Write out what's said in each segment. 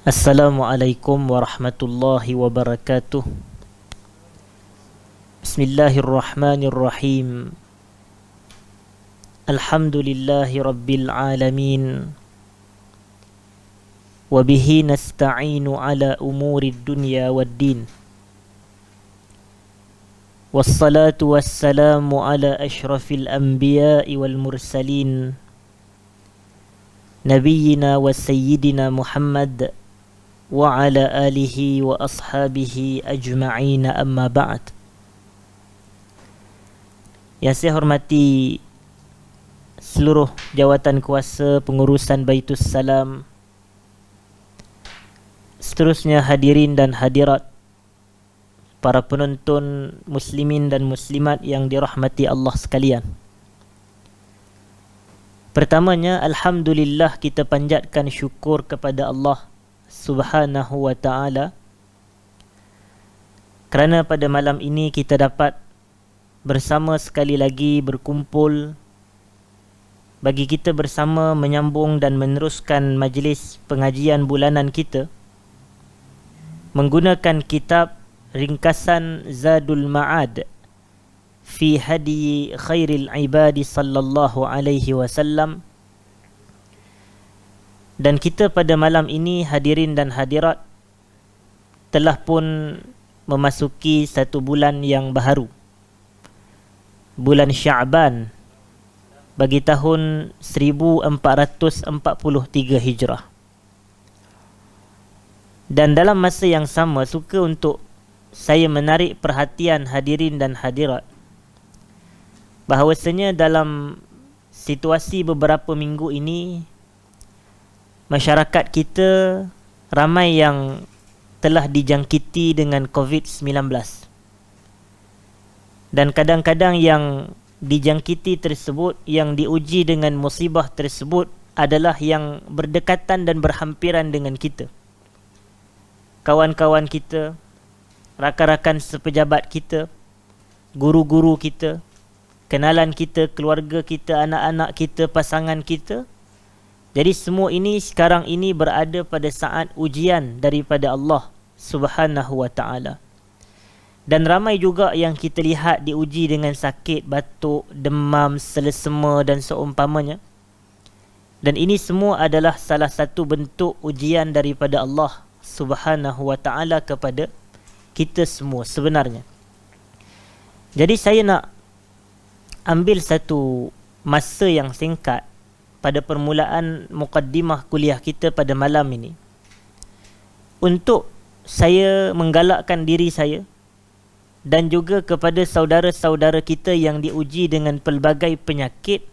Assalamualaikum warahmatullahi wabarakatuh. Bismillahirrahmanirrahim. Alhamdulillahi rabbil alamin. Wabihi nasta'inu ala umuri dunya waddin. Wassalatu wassalamu ala ashrafil anbiya'i wal mursalin. Nabiyyina wa sayyidina Muhammad wa ala alihi wa ashabihi ajma'in, amma ba'd. Yang saya hormati seluruh jawatan kuasa pengurusan Baitus Salam, seterusnya hadirin dan hadirat, para penonton muslimin dan muslimat yang dirahmati Allah sekalian. Pertamanya, alhamdulillah, kita panjatkan syukur kepada Allah Subhanahu wa ta'ala kerana pada malam ini kita dapat bersama sekali lagi berkumpul bagi kita bersama menyambung dan meneruskan majlis pengajian bulanan kita menggunakan kitab ringkasan Zadul Ma'ad fi Hadi Khairil Ibadi sallallahu alaihi wasallam. Dan kita pada malam ini, hadirin dan hadirat, telah pun memasuki satu bulan yang baharu, bulan Sya'ban bagi tahun 1443 Hijrah. Dan dalam masa yang sama, suka untuk saya menarik perhatian hadirin dan hadirat bahawasanya dalam situasi beberapa minggu ini, masyarakat kita ramai yang telah dijangkiti dengan COVID-19. Dan kadang-kadang yang dijangkiti tersebut, yang diuji dengan musibah tersebut adalah yang berdekatan dan berhampiran dengan kita. Kawan-kawan kita, rakan-rakan sepejabat kita, guru-guru kita, kenalan kita, keluarga kita, anak-anak kita, pasangan kita. Jadi semua ini sekarang ini berada pada saat ujian daripada Allah Subhanahu wa ta'ala. Dan ramai juga yang kita lihat diuji dengan sakit, batuk, demam, selesema dan seumpamanya. Dan ini semua adalah salah satu bentuk ujian daripada Allah Subhanahu wa ta'ala kepada kita semua sebenarnya. Jadi saya nak ambil satu masa yang singkat pada permulaan mukaddimah kuliah kita pada malam ini untuk saya menggalakkan diri saya dan juga kepada saudara-saudara kita yang diuji dengan pelbagai penyakit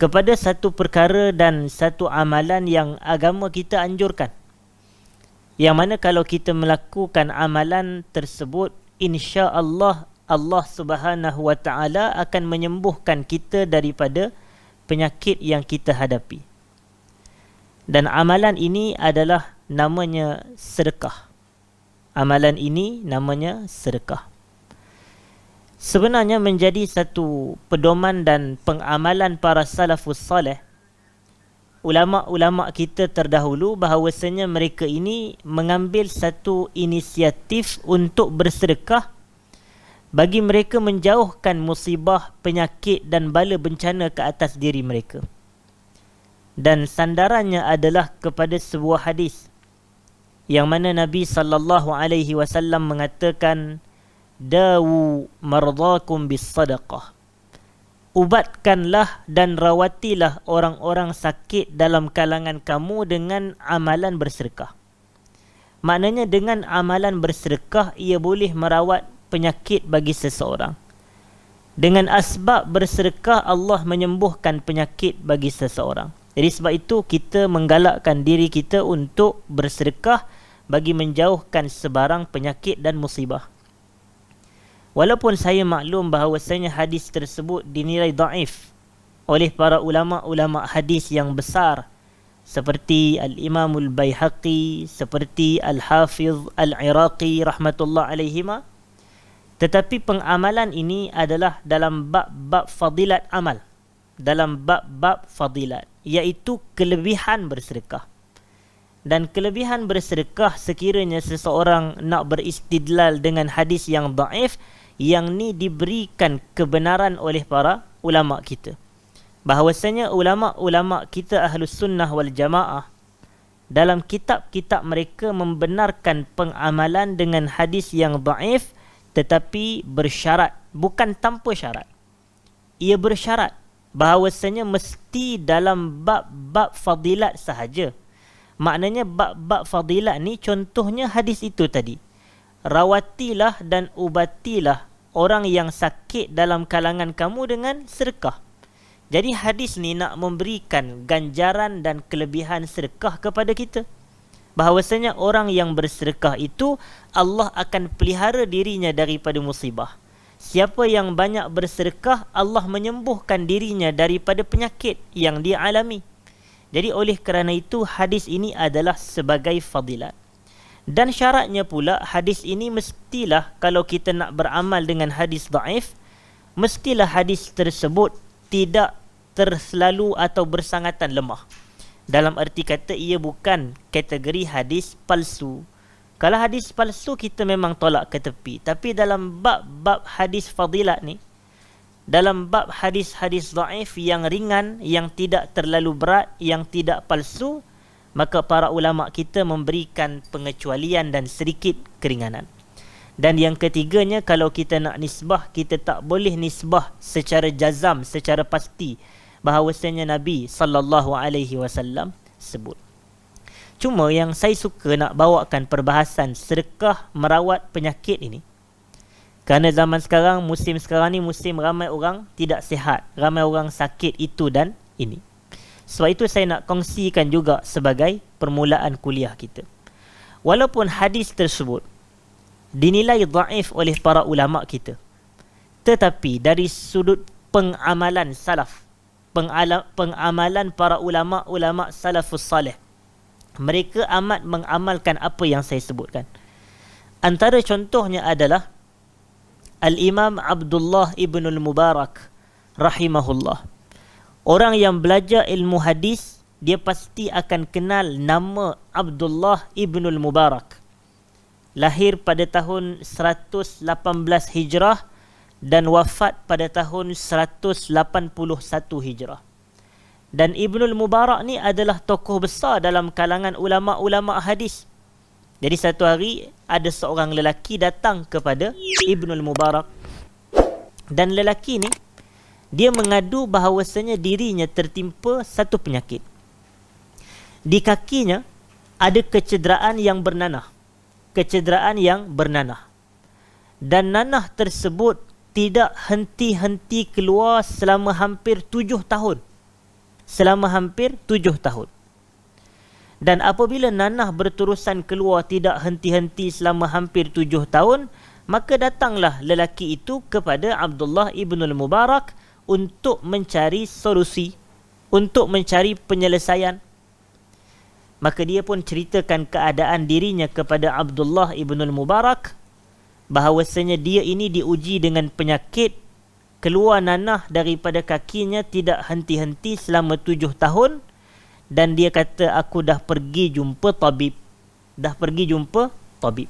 kepada satu perkara dan satu amalan yang agama kita anjurkan, yang mana kalau kita melakukan amalan tersebut, insya-Allah Allah Subhanahu wa ta'ala akan menyembuhkan kita daripada penyakit yang kita hadapi. Dan amalan ini adalah namanya sedekah. Amalan ini namanya sedekah. Sebenarnya menjadi satu pedoman dan pengamalan para salafus salih, ulama-ulama kita terdahulu, bahawasanya mereka ini mengambil satu inisiatif untuk bersedekah bagi mereka menjauhkan musibah, penyakit dan bala bencana ke atas diri mereka. Dan sandarannya adalah kepada sebuah hadis yang mana Nabi sallallahu alaihi wasallam mengatakan, dawu mardakum bis sadaqah. Ubatkanlah dan rawatilah orang-orang sakit dalam kalangan kamu dengan amalan bersedekah. Maknanya dengan amalan bersedekah ia boleh merawat penyakit bagi seseorang. Dengan asbab bersedekah Allah menyembuhkan penyakit bagi seseorang. Jadi sebab itu kita menggalakkan diri kita untuk bersedekah bagi menjauhkan sebarang penyakit dan musibah. Walaupun saya maklum bahawasanya hadis tersebut dinilai daif oleh para ulama-ulama hadis yang besar seperti Al-Imamul Baihaqi, seperti Al-Hafiz Al-Iraqi rahmatullah alaihima. Tetapi pengamalan ini adalah dalam bab-bab fadilat amal, dalam bab-bab fadilat, iaitu kelebihan bersedekah. Dan kelebihan bersedekah sekiranya seseorang nak beristidlal dengan hadis yang daif, yang ni diberikan kebenaran oleh para ulama kita. Bahawasanya ulama-ulama kita Ahlus Sunnah wal Jamaah dalam kitab-kitab mereka membenarkan pengamalan dengan hadis yang daif, tetapi bersyarat, bukan tanpa syarat. Ia bersyarat bahawasanya mesti dalam bab-bab fadilat sahaja. Maknanya bab-bab fadilat ni contohnya hadis itu tadi. Rawatilah dan ubatilah orang yang sakit dalam kalangan kamu dengan sedekah. Jadi hadis ni nak memberikan ganjaran dan kelebihan sedekah kepada kita. Bahawasanya orang yang bersedekah itu Allah akan pelihara dirinya daripada musibah. Siapa yang banyak bersedekah, Allah menyembuhkan dirinya daripada penyakit yang dia alami. Jadi oleh kerana itu hadis ini adalah sebagai fadilat. Dan syaratnya pula hadis ini mestilah, kalau kita nak beramal dengan hadis daif, mestilah hadis tersebut tidak terselalu atau bersangatan lemah. Dalam erti kata ia bukan kategori hadis palsu. Kalau hadis palsu kita memang tolak ke tepi. Tapi dalam bab-bab hadis fadilat ni, dalam bab hadis-hadis dhaif yang ringan, yang tidak terlalu berat, yang tidak palsu, maka para ulama kita memberikan pengecualian dan sedikit keringanan. Dan yang ketiganya, kalau kita nak nisbah, kita tak boleh nisbah secara jazam, secara pasti bahawasanya Nabi sallallahu alaihi wasallam sebut. Cuma yang saya suka nak bawakan perbahasan sedekah merawat penyakit ini. Kerana zaman sekarang, musim sekarang ni musim ramai orang tidak sihat, ramai orang sakit itu dan ini. Sebab itu saya nak kongsikan juga sebagai permulaan kuliah kita. Walaupun hadis tersebut dinilai dhaif oleh para ulama kita, tetapi dari sudut pengamalan salaf, pengamalan para ulama-ulama salafus salih, mereka amat mengamalkan apa yang saya sebutkan. Antara contohnya adalah Al-Imam Abdullah ibn al-Mubarak rahimahullah. Orang yang belajar ilmu hadis, dia pasti akan kenal nama Abdullah ibn al-Mubarak. Lahir pada tahun 118 Hijrah dan wafat pada tahun 181 Hijrah. Dan Ibnul Mubarak ni adalah tokoh besar dalam kalangan ulama-ulama hadis. Jadi satu hari ada seorang lelaki datang kepada Ibnul Mubarak. Dan lelaki ni dia mengadu bahawasanya dirinya tertimpa satu penyakit. Di kakinya ada kecederaan yang bernanah. Kecederaan yang bernanah. Dan nanah tersebut tidak henti-henti keluar selama hampir 7 tahun. Selama hampir 7 tahun. Dan apabila nanah berterusan keluar tidak henti-henti selama hampir 7 tahun, maka datanglah lelaki itu kepada Abdullah ibn al-Mubarak untuk mencari solusi, untuk mencari penyelesaian. Maka dia pun ceritakan keadaan dirinya kepada Abdullah ibn al-Mubarak, bahawasanya dia ini diuji dengan penyakit, keluar nanah daripada kakinya tidak henti-henti selama 7 tahun. Dan dia kata, aku dah pergi jumpa tabib. Dah pergi jumpa tabib.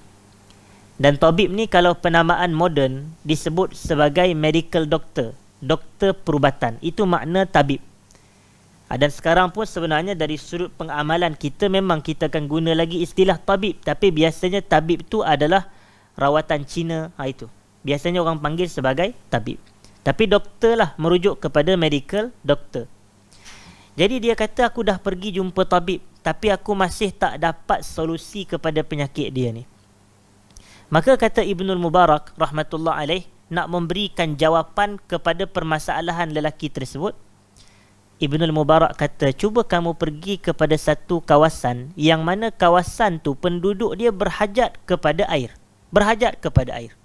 Dan tabib ni kalau penamaan moden disebut sebagai medical doctor. Doktor perubatan. Itu makna tabib. Dan sekarang pun sebenarnya dari sudut pengamalan kita, memang kita akan guna lagi istilah tabib. Tapi biasanya tabib tu adalah rawatan Cina. Itu biasanya orang panggil sebagai tabib. Tapi doktor lah, merujuk kepada medical doctor. Jadi dia kata, aku dah pergi jumpa tabib, tapi aku masih tak dapat solusi kepada penyakit dia ni. Maka kata Ibnul Mubarak rahmatullah alaih, nak memberikan jawapan kepada permasalahan lelaki tersebut. Ibnul Mubarak kata, cuba kamu pergi kepada satu kawasan, yang mana kawasan tu penduduk dia berhajat kepada air. Berhajat kepada air.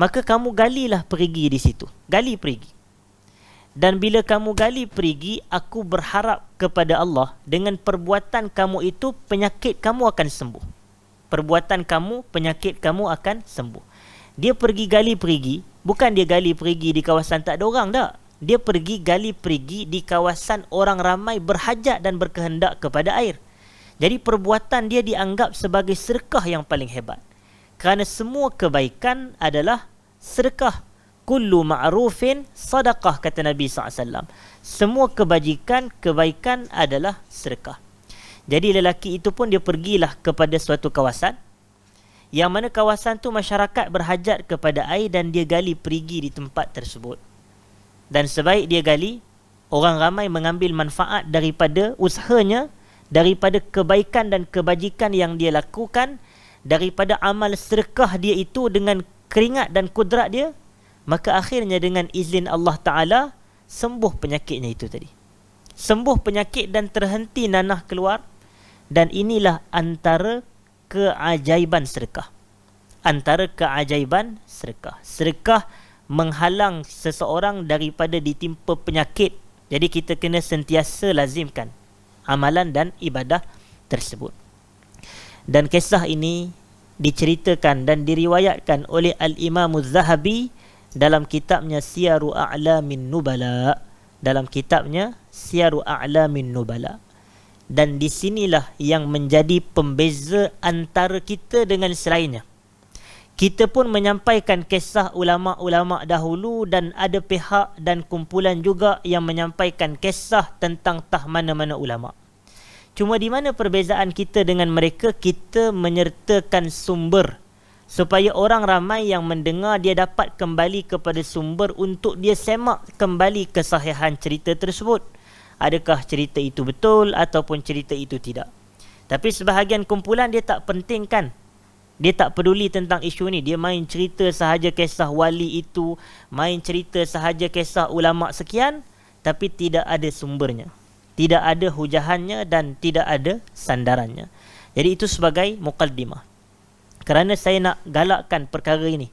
Maka kamu galilah perigi di situ. Gali perigi. Dan bila kamu gali perigi, aku berharap kepada Allah, dengan perbuatan kamu itu penyakit kamu akan sembuh. Perbuatan kamu, penyakit kamu akan sembuh. Dia pergi gali perigi, bukan dia gali perigi di kawasan tak ada orang tak. Dia pergi gali perigi di kawasan orang ramai berhajat dan berkehendak kepada air. Jadi perbuatan dia dianggap sebagai sedekah yang paling hebat. Kerana semua kebaikan adalah sedekah. Kullu ma'rufin sadaqah, kata Nabi SAW. Semua kebaikan adalah sedekah. Jadi lelaki itu pun dia pergilah kepada suatu kawasan, yang mana kawasan tu masyarakat berhajat kepada air, dan dia gali perigi di tempat tersebut. Dan sebaik dia gali, orang ramai mengambil manfaat daripada usahanya, daripada kebaikan dan kebajikan yang dia lakukan, daripada amal sedekah dia itu dengan keringat dan kudrat dia. Maka akhirnya dengan izin Allah Ta'ala, sembuh penyakitnya itu tadi. Sembuh penyakit dan terhenti nanah keluar. Dan inilah antara keajaiban sedekah. Antara keajaiban sedekah. Sedekah menghalang seseorang daripada ditimpa penyakit. Jadi kita kena sentiasa lazimkan amalan dan ibadah tersebut. Dan kisah ini diceritakan dan diriwayatkan oleh Al-Imam Az-Zahabi dalam kitabnya Siyaru A'lamin Nubala. Dalam kitabnya Siyaru A'lamin Nubala. Dan di sinilah yang menjadi pembeza antara kita dengan selainnya. Kita pun menyampaikan kisah ulama-ulama dahulu, dan ada pihak dan kumpulan juga yang menyampaikan kisah tentang mana-mana ulama. Cuma di mana perbezaan kita dengan mereka? Kita menyertakan sumber, supaya orang ramai yang mendengar dia dapat kembali kepada sumber untuk dia semak kembali kesahihan cerita tersebut. Adakah cerita itu betul ataupun cerita itu tidak. Tapi sebahagian kumpulan dia tak pentingkan. Dia tak peduli tentang isu ni. Dia main cerita sahaja kisah wali itu, main cerita sahaja kisah ulama sekian, tapi tidak ada sumbernya, tidak ada hujahannya dan tidak ada sandarannya. Jadi itu sebagai muqaddimah. Kerana saya nak galakkan perkara ini,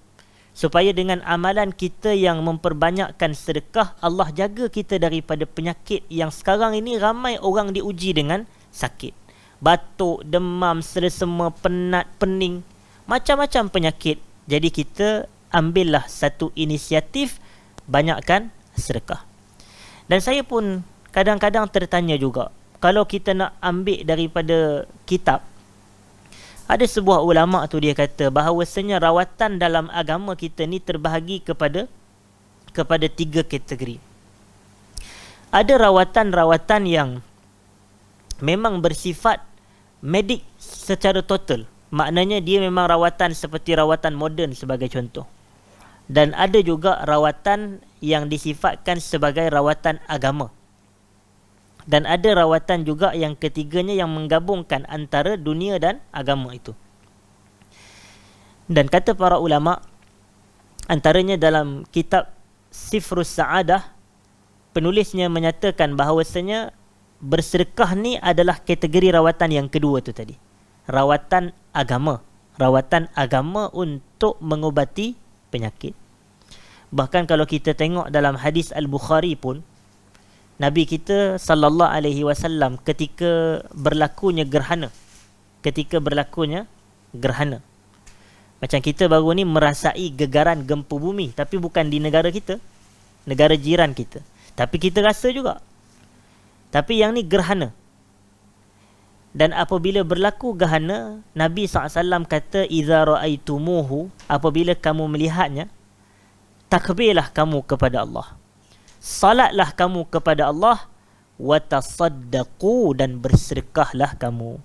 supaya dengan amalan kita yang memperbanyakkan sedekah, Allah jaga kita daripada penyakit yang sekarang ini ramai orang diuji dengan sakit. Batuk, demam, selesema, penat, pening, macam-macam penyakit. Jadi kita ambillah satu inisiatif, banyakkan sedekah. Dan saya pun kadang-kadang tertanya juga, kalau kita nak ambil daripada kitab, ada sebuah ulama tu dia kata bahawasanya rawatan dalam agama kita ni terbahagi kepada 3 kategori. Ada rawatan-rawatan yang memang bersifat medik secara total. Maknanya dia memang rawatan seperti rawatan moden sebagai contoh. Dan ada juga rawatan yang disifatkan sebagai rawatan agama. Dan ada rawatan juga yang ketiganya yang menggabungkan antara dunia dan agama itu. Dan kata para ulama, antaranya dalam kitab Sifrus Sa'adah, penulisnya menyatakan bahawasanya bersedekah ni adalah kategori rawatan yang kedua tu tadi. Rawatan agama. Rawatan agama untuk mengubati penyakit. Bahkan kalau kita tengok dalam hadis Al-Bukhari pun, Nabi kita sallallahu alaihi wasallam ketika berlakunya gerhana, macam kita baru ni merasai gegaran gempa bumi, tapi bukan di negara kita, negara jiran kita, tapi kita rasa juga. Tapi yang ni gerhana. Dan apabila berlaku gerhana, Nabi SAW kata, "Idza ra'aitumuhu", apabila kamu melihatnya, takbirlah kamu kepada Allah, salatlah kamu kepada Allah, wa tasaddaqu, dan bersedekahlah kamu.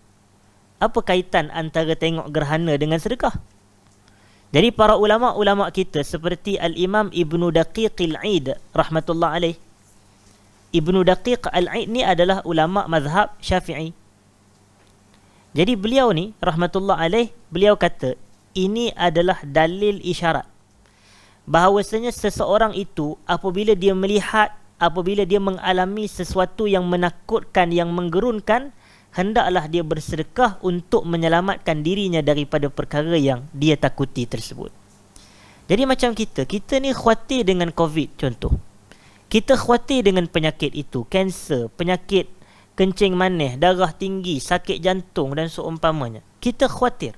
Apa kaitan antara tengok gerhana dengan sedekah? Jadi para ulama-ulama kita seperti Al-Imam Ibnu Daqiq Al-Aid rahmatullah alaih. Ibnu Daqiq Al-Aid ni adalah ulama mazhab Syafi'i. Jadi beliau ni rahmatullah alaih, beliau kata ini adalah dalil isyarat bahawasanya seseorang itu apabila dia melihat, apabila dia mengalami sesuatu yang menakutkan, yang menggerunkan, hendaklah dia bersedekah untuk menyelamatkan dirinya daripada perkara yang dia takuti tersebut. Jadi macam kita ni khawatir dengan COVID contoh. Kita khawatir dengan penyakit itu, kanser, penyakit kencing manis, darah tinggi, sakit jantung dan seumpamanya. Kita khawatir.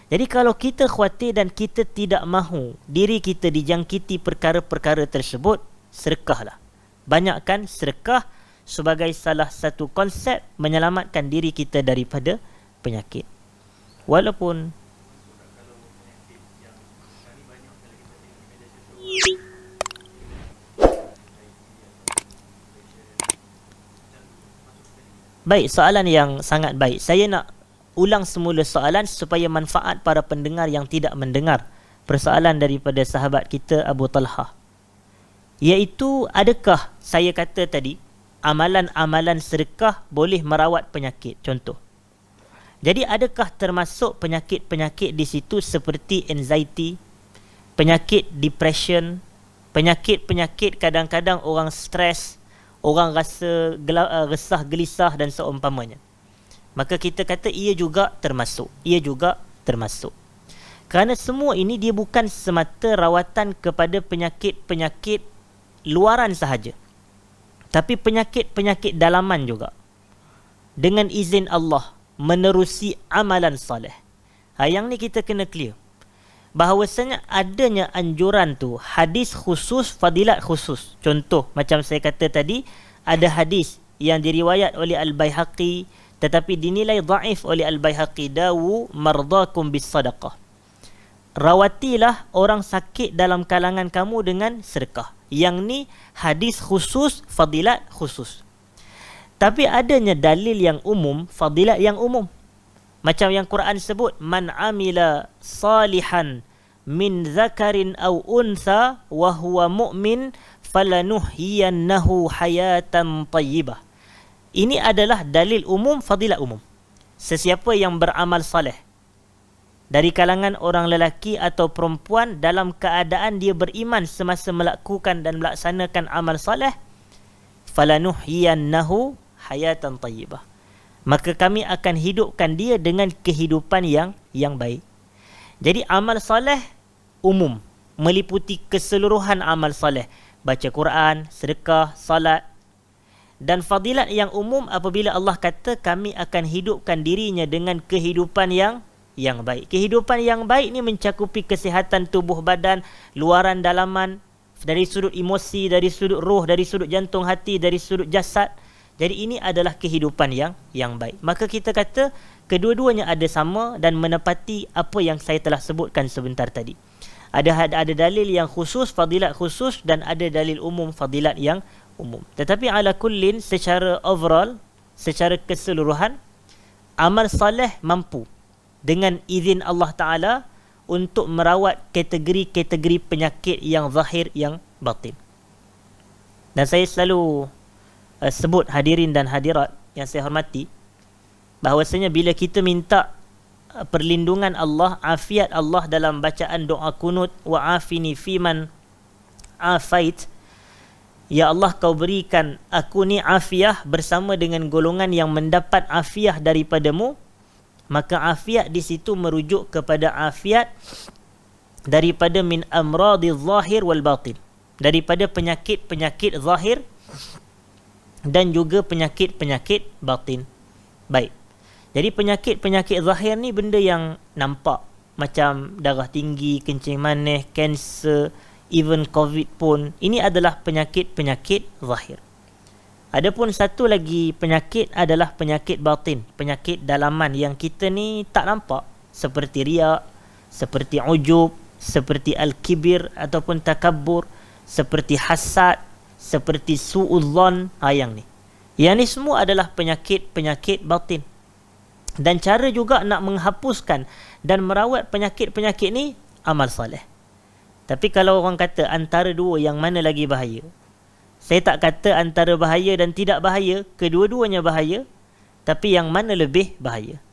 Jadi kalau kita khawatir dan kita tidak mahu diri kita dijangkiti perkara-perkara tersebut, sedekahlah. Banyakkan sedekah sebagai salah satu konsep menyelamatkan diri kita daripada penyakit. Walaupun baik, soalan yang sangat baik. Saya nak ulang semula soalan supaya manfaat para pendengar yang tidak mendengar persoalan daripada sahabat kita Abu Talhah. Iaitu, adakah saya kata tadi amalan-amalan sedekah boleh merawat penyakit? Contoh. Jadi adakah termasuk penyakit-penyakit di situ seperti anxiety, penyakit depression, penyakit-penyakit kadang-kadang orang stres, orang rasa resah gelisah dan seumpamanya? Maka kita kata ia juga termasuk. Ia juga termasuk. Kerana semua ini dia bukan semata rawatan kepada penyakit-penyakit luaran sahaja, tapi penyakit-penyakit dalaman juga. Dengan izin Allah, menerusi amalan soleh. Yang ni kita kena clear. Bahawasanya adanya anjuran tu, hadis khusus, fadilat khusus. Contoh, macam saya kata tadi, ada hadis yang diriwayat oleh Al-Baihaqi, tetapi dinilai dhaif oleh Al-Baihaqi. Dawu mardakum bis sadaqah. Rawatilah orang sakit dalam kalangan kamu dengan sedekah. Yang ni hadis khusus, fadilat khusus. Tapi adanya dalil yang umum, fadilat yang umum. Macam yang Quran sebut, man amila salihan min zakarin aw untha wa huwa mu'min falanuhyiyannahu hayatan tayyibah. Ini adalah dalil umum, fadilat umum. Sesiapa yang beramal saleh dari kalangan orang lelaki atau perempuan dalam keadaan dia beriman semasa melakukan dan melaksanakan amal saleh, falanuhyiyannahu hayatan tayyibah, maka kami akan hidupkan dia dengan kehidupan yang baik. Jadi amal soleh umum, meliputi keseluruhan amal soleh, baca Quran, sedekah, salat. Dan fadilat yang umum apabila Allah kata kami akan hidupkan dirinya dengan kehidupan yang baik. Kehidupan yang baik ni mencakupi kesihatan tubuh badan, luaran dalaman, dari sudut emosi, dari sudut roh, dari sudut jantung hati, dari sudut jasad. Jadi ini adalah kehidupan yang baik. Maka kita kata kedua-duanya ada sama dan menepati apa yang saya telah sebutkan sebentar tadi. Ada dalil yang khusus, fadilat khusus, dan ada dalil umum, fadilat yang umum. Tetapi ala kullin, secara overall, secara keseluruhan, amal saleh mampu dengan izin Allah Ta'ala untuk merawat kategori-kategori penyakit yang zahir, yang batin. Dan saya selalu sebut hadirin dan hadirat yang saya hormati, bahawasanya bila kita minta perlindungan Allah, afiat Allah dalam bacaan doa kunut, wa afini fiman afait, ya Allah kau berikan aku ni afiah bersama dengan golongan yang mendapat afiah daripadamu, maka afiat di situ merujuk kepada afiat daripada min amradil zahir wal batin, daripada penyakit-penyakit zahir dan juga penyakit-penyakit batin. Baik. Jadi penyakit-penyakit zahir ni benda yang nampak, macam darah tinggi, kencing manis, kanser, even COVID pun. Ini adalah penyakit-penyakit zahir. Adapun satu lagi penyakit adalah penyakit batin, penyakit dalaman yang kita ni tak nampak, seperti riak, seperti ujub, seperti al-kibir ataupun takabbur, seperti hasad, seperti su'udzon. Yang ni semua adalah penyakit-penyakit batin. Dan cara juga nak menghapuskan dan merawat penyakit-penyakit ni, amal soleh. Tapi kalau orang kata antara dua yang mana lagi bahaya, saya tak kata antara bahaya dan tidak bahaya, kedua-duanya bahaya. Tapi yang mana lebih bahaya?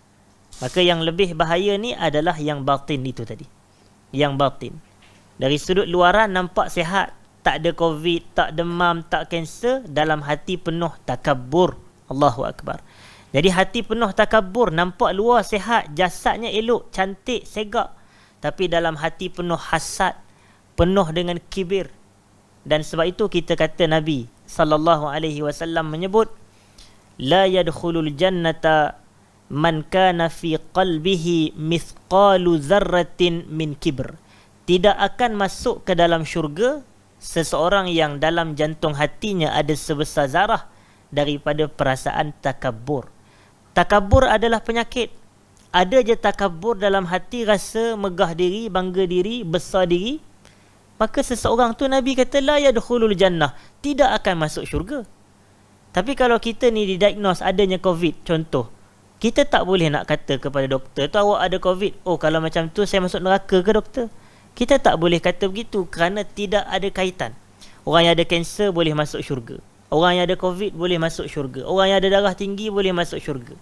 Maka yang lebih bahaya ni adalah yang batin itu tadi. Yang batin. Dari sudut luaran nampak sihat, tak ada COVID, tak demam, tak kanser, dalam hati penuh takabbur. Allahu Akbar. Jadi hati penuh takabbur, nampak luar sihat, jasadnya elok, cantik, segak. Tapi dalam hati penuh hasad, penuh dengan kibir. Dan sebab itu kita kata Nabi sallallahu alaihi wasallam menyebut, la yadkhulul jannata man kana fi qalbihi mithqalu dzarratin min kibr. Tidak akan masuk ke dalam syurga seseorang yang dalam jantung hatinya ada sebesar zarah daripada perasaan takabur. Takabur adalah penyakit. Ada je takabur dalam hati, rasa megah diri, bangga diri, besar diri, maka seseorang tu Nabi kata la yadkhulul jannah, tidak akan masuk syurga. Tapi kalau kita ni didiagnose adanya COVID contoh, kita tak boleh nak kata kepada doktor tu, awak ada COVID, oh kalau macam tu saya masuk neraka ke doktor? Kita tak boleh kata begitu kerana tidak ada kaitan. Orang yang ada kanser boleh masuk syurga, orang yang ada COVID boleh masuk syurga, orang yang ada darah tinggi boleh masuk syurga.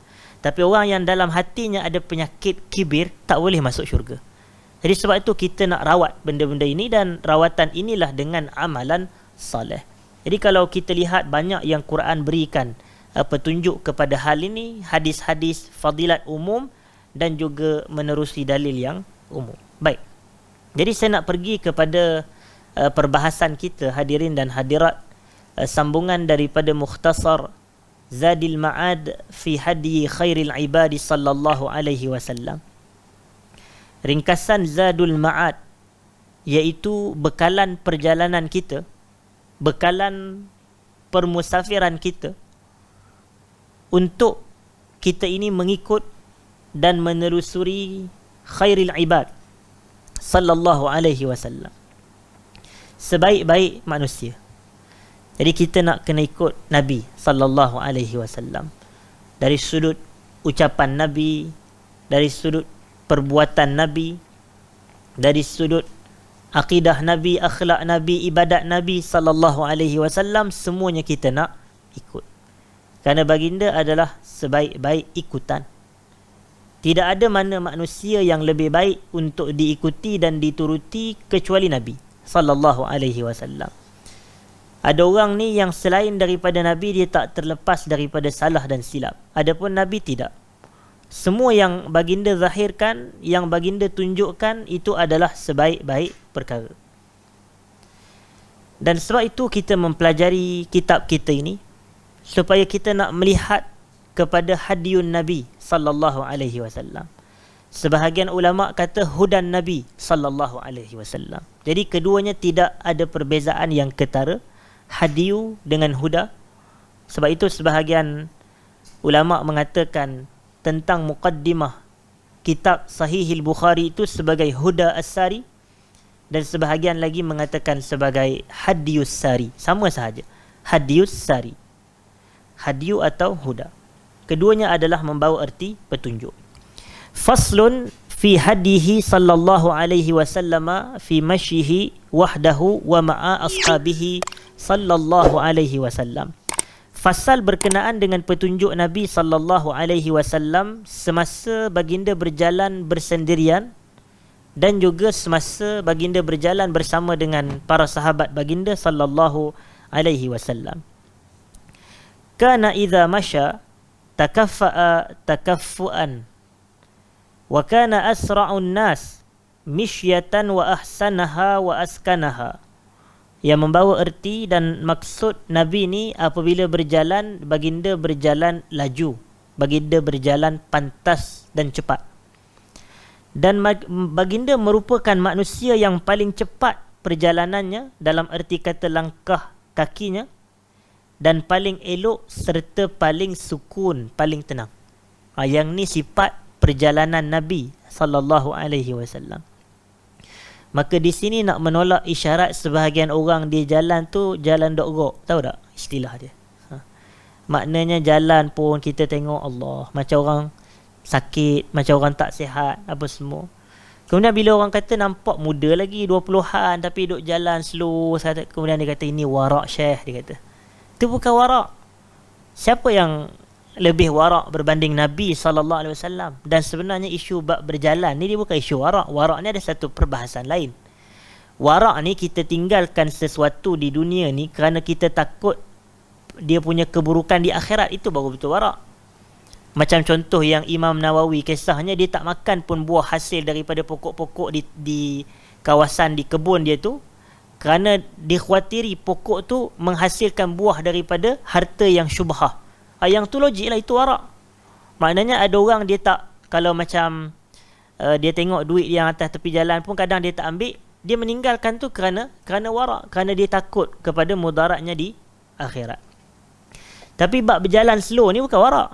Tapi orang yang dalam hatinya ada penyakit kibir tak boleh masuk syurga. Jadi sebab itu kita nak rawat benda-benda ini, dan rawatan inilah dengan amalan soleh. Jadi kalau kita lihat banyak yang Quran berikan petunjuk kepada hal ini, hadis-hadis fadilat umum dan juga menerusi dalil yang umum. Baik. Jadi saya nak pergi kepada perbahasan kita, hadirin dan hadirat, sambungan daripada Mukhtasar Zadil Ma'ad fi Hadi Khairil Ibadi sallallahu alaihi wasallam. Ringkasan Zadul Ma'ad, iaitu bekalan perjalanan kita, bekalan permusafiran kita untuk kita ini mengikut dan menelusuri khairil ibad sallallahu alaihi wasallam, sebaik-baik manusia. Jadi kita nak kena ikut Nabi sallallahu alaihi wasallam dari sudut ucapan Nabi, dari sudut perbuatan Nabi, dari sudut akidah Nabi, akhlak Nabi, ibadat Nabi sallallahu alaihi wasallam, semuanya kita nak ikut. Kerana baginda adalah sebaik-baik ikutan. Tidak ada mana manusia yang lebih baik untuk diikuti dan dituruti kecuali Nabi sallallahu alaihi wasallam. Ada orang ni yang selain daripada Nabi, dia tak terlepas daripada salah dan silap. Adapun Nabi tidak. Semua yang baginda zahirkan, yang baginda tunjukkan, itu adalah sebaik-baik perkara. Dan sebab itu kita mempelajari kitab kita ini supaya kita nak melihat kepada hadiun Nabi sallallahu alaihi wasallam. Sebahagian ulama kata hudan Nabi sallallahu alaihi wasallam. Jadi keduanya tidak ada perbezaan yang ketara, hadiu dengan huda. Sebab itu sebahagian ulama mengatakan tentang muqaddimah kitab Sahihil Bukhari itu sebagai huda as-sari, dan sebahagian lagi mengatakan sebagai hadius sari. Sama sahaja, hadius sari, hadiu atau huda. Keduanya adalah membawa erti petunjuk. Faslun fi hadihi sallallahu alaihi wasallam fi masyihi wahdahu wa ma'a ashabihi sallallahu alaihi wasallam. Fasal berkenaan dengan petunjuk Nabi sallallahu alaihi wasallam semasa baginda berjalan bersendirian dan juga semasa baginda berjalan bersama dengan para sahabat baginda sallallahu alaihi wasallam. Kana idza masya takaffa'a takaffuan wa kana asra'un nas mishyatan wa ahsanaha wa askanaha. Yang membawa erti dan maksud Nabi ni, apabila berjalan, baginda berjalan laju, baginda berjalan pantas dan cepat. Dan baginda merupakan manusia yang paling cepat perjalanannya dalam erti kata langkah kakinya, dan paling elok serta paling sukun, paling tenang. Yang ni sifat perjalanan Nabi sallallahu alaihi wasallam. Maka di sini nak menolak isyarat sebahagian orang dia jalan tu jalan dok-gok. Tahu tak istilah dia? Maknanya jalan pun kita tengok Allah macam orang sakit, macam orang tak sihat, apa semua. Kemudian bila orang kata nampak muda lagi 20-an tapi duk jalan slow, kemudian dia kata ini warak syekh, dia kata. Itu bukan warak. Siapa yang lebih warak berbanding Nabi SAW? Dan sebenarnya isu bab berjalan ni dia bukan isu warak. Warak ni ada satu perbahasan lain. Warak ni kita tinggalkan sesuatu di dunia ni kerana kita takut dia punya keburukan di akhirat. Itu baru betul warak. Macam contoh yang Imam Nawawi kisahnya, dia tak makan pun buah hasil daripada pokok-pokok di kawasan, di kebun dia tu, kerana dikhawatiri pokok tu menghasilkan buah daripada harta yang syubhah. Yang tu logik lah, itu warak. Maknanya ada orang dia tak, kalau macam dia tengok duit yang atas tepi jalan pun kadang dia tak ambil, dia meninggalkan tu kerana warak, kerana dia takut kepada mudaratnya di akhirat. Tapi bab berjalan slow ni bukan warak.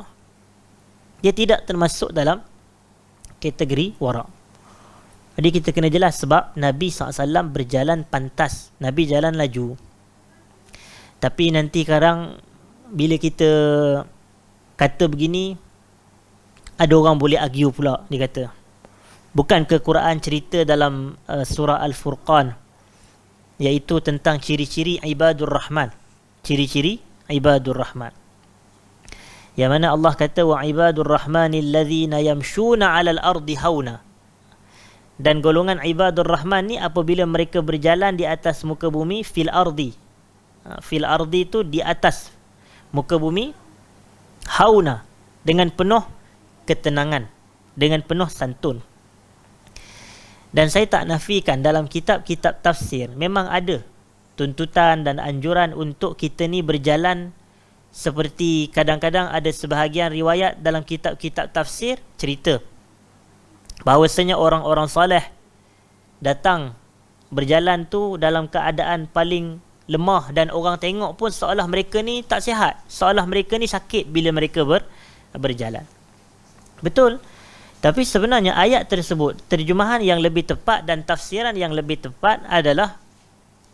Dia tidak termasuk dalam kategori warak. Jadi kita kena jelas sebab Nabi SAW berjalan pantas. Nabi jalan laju. Tapi nanti sekarang bila kita kata begini, ada orang boleh argue pula, dia kata. Bukan ke Quran cerita dalam surah Al-Furqan, iaitu tentang ciri-ciri ibadur rahman. Ciri-ciri ibadur rahman. Yang mana Allah kata, wa ibadur rahmanil ladzina yamshuna 'alal ardi hauna. Dan golongan ibadur rahman ni apabila mereka berjalan di atas muka bumi, fil ardi. Fil ardi tu di atas muka bumi, hauna, dengan penuh ketenangan, dengan penuh santun. Dan saya tak nafikan dalam kitab-kitab tafsir memang ada tuntutan dan anjuran untuk kita ni berjalan seperti kadang-kadang ada sebahagian riwayat dalam kitab-kitab tafsir cerita bahawasanya orang-orang soleh datang berjalan tu dalam keadaan paling lemah dan orang tengok pun seolah mereka ni tak sihat, seolah mereka ni sakit bila mereka berjalan. Betul. Tapi sebenarnya ayat tersebut, terjemahan yang lebih tepat dan tafsiran yang lebih tepat adalah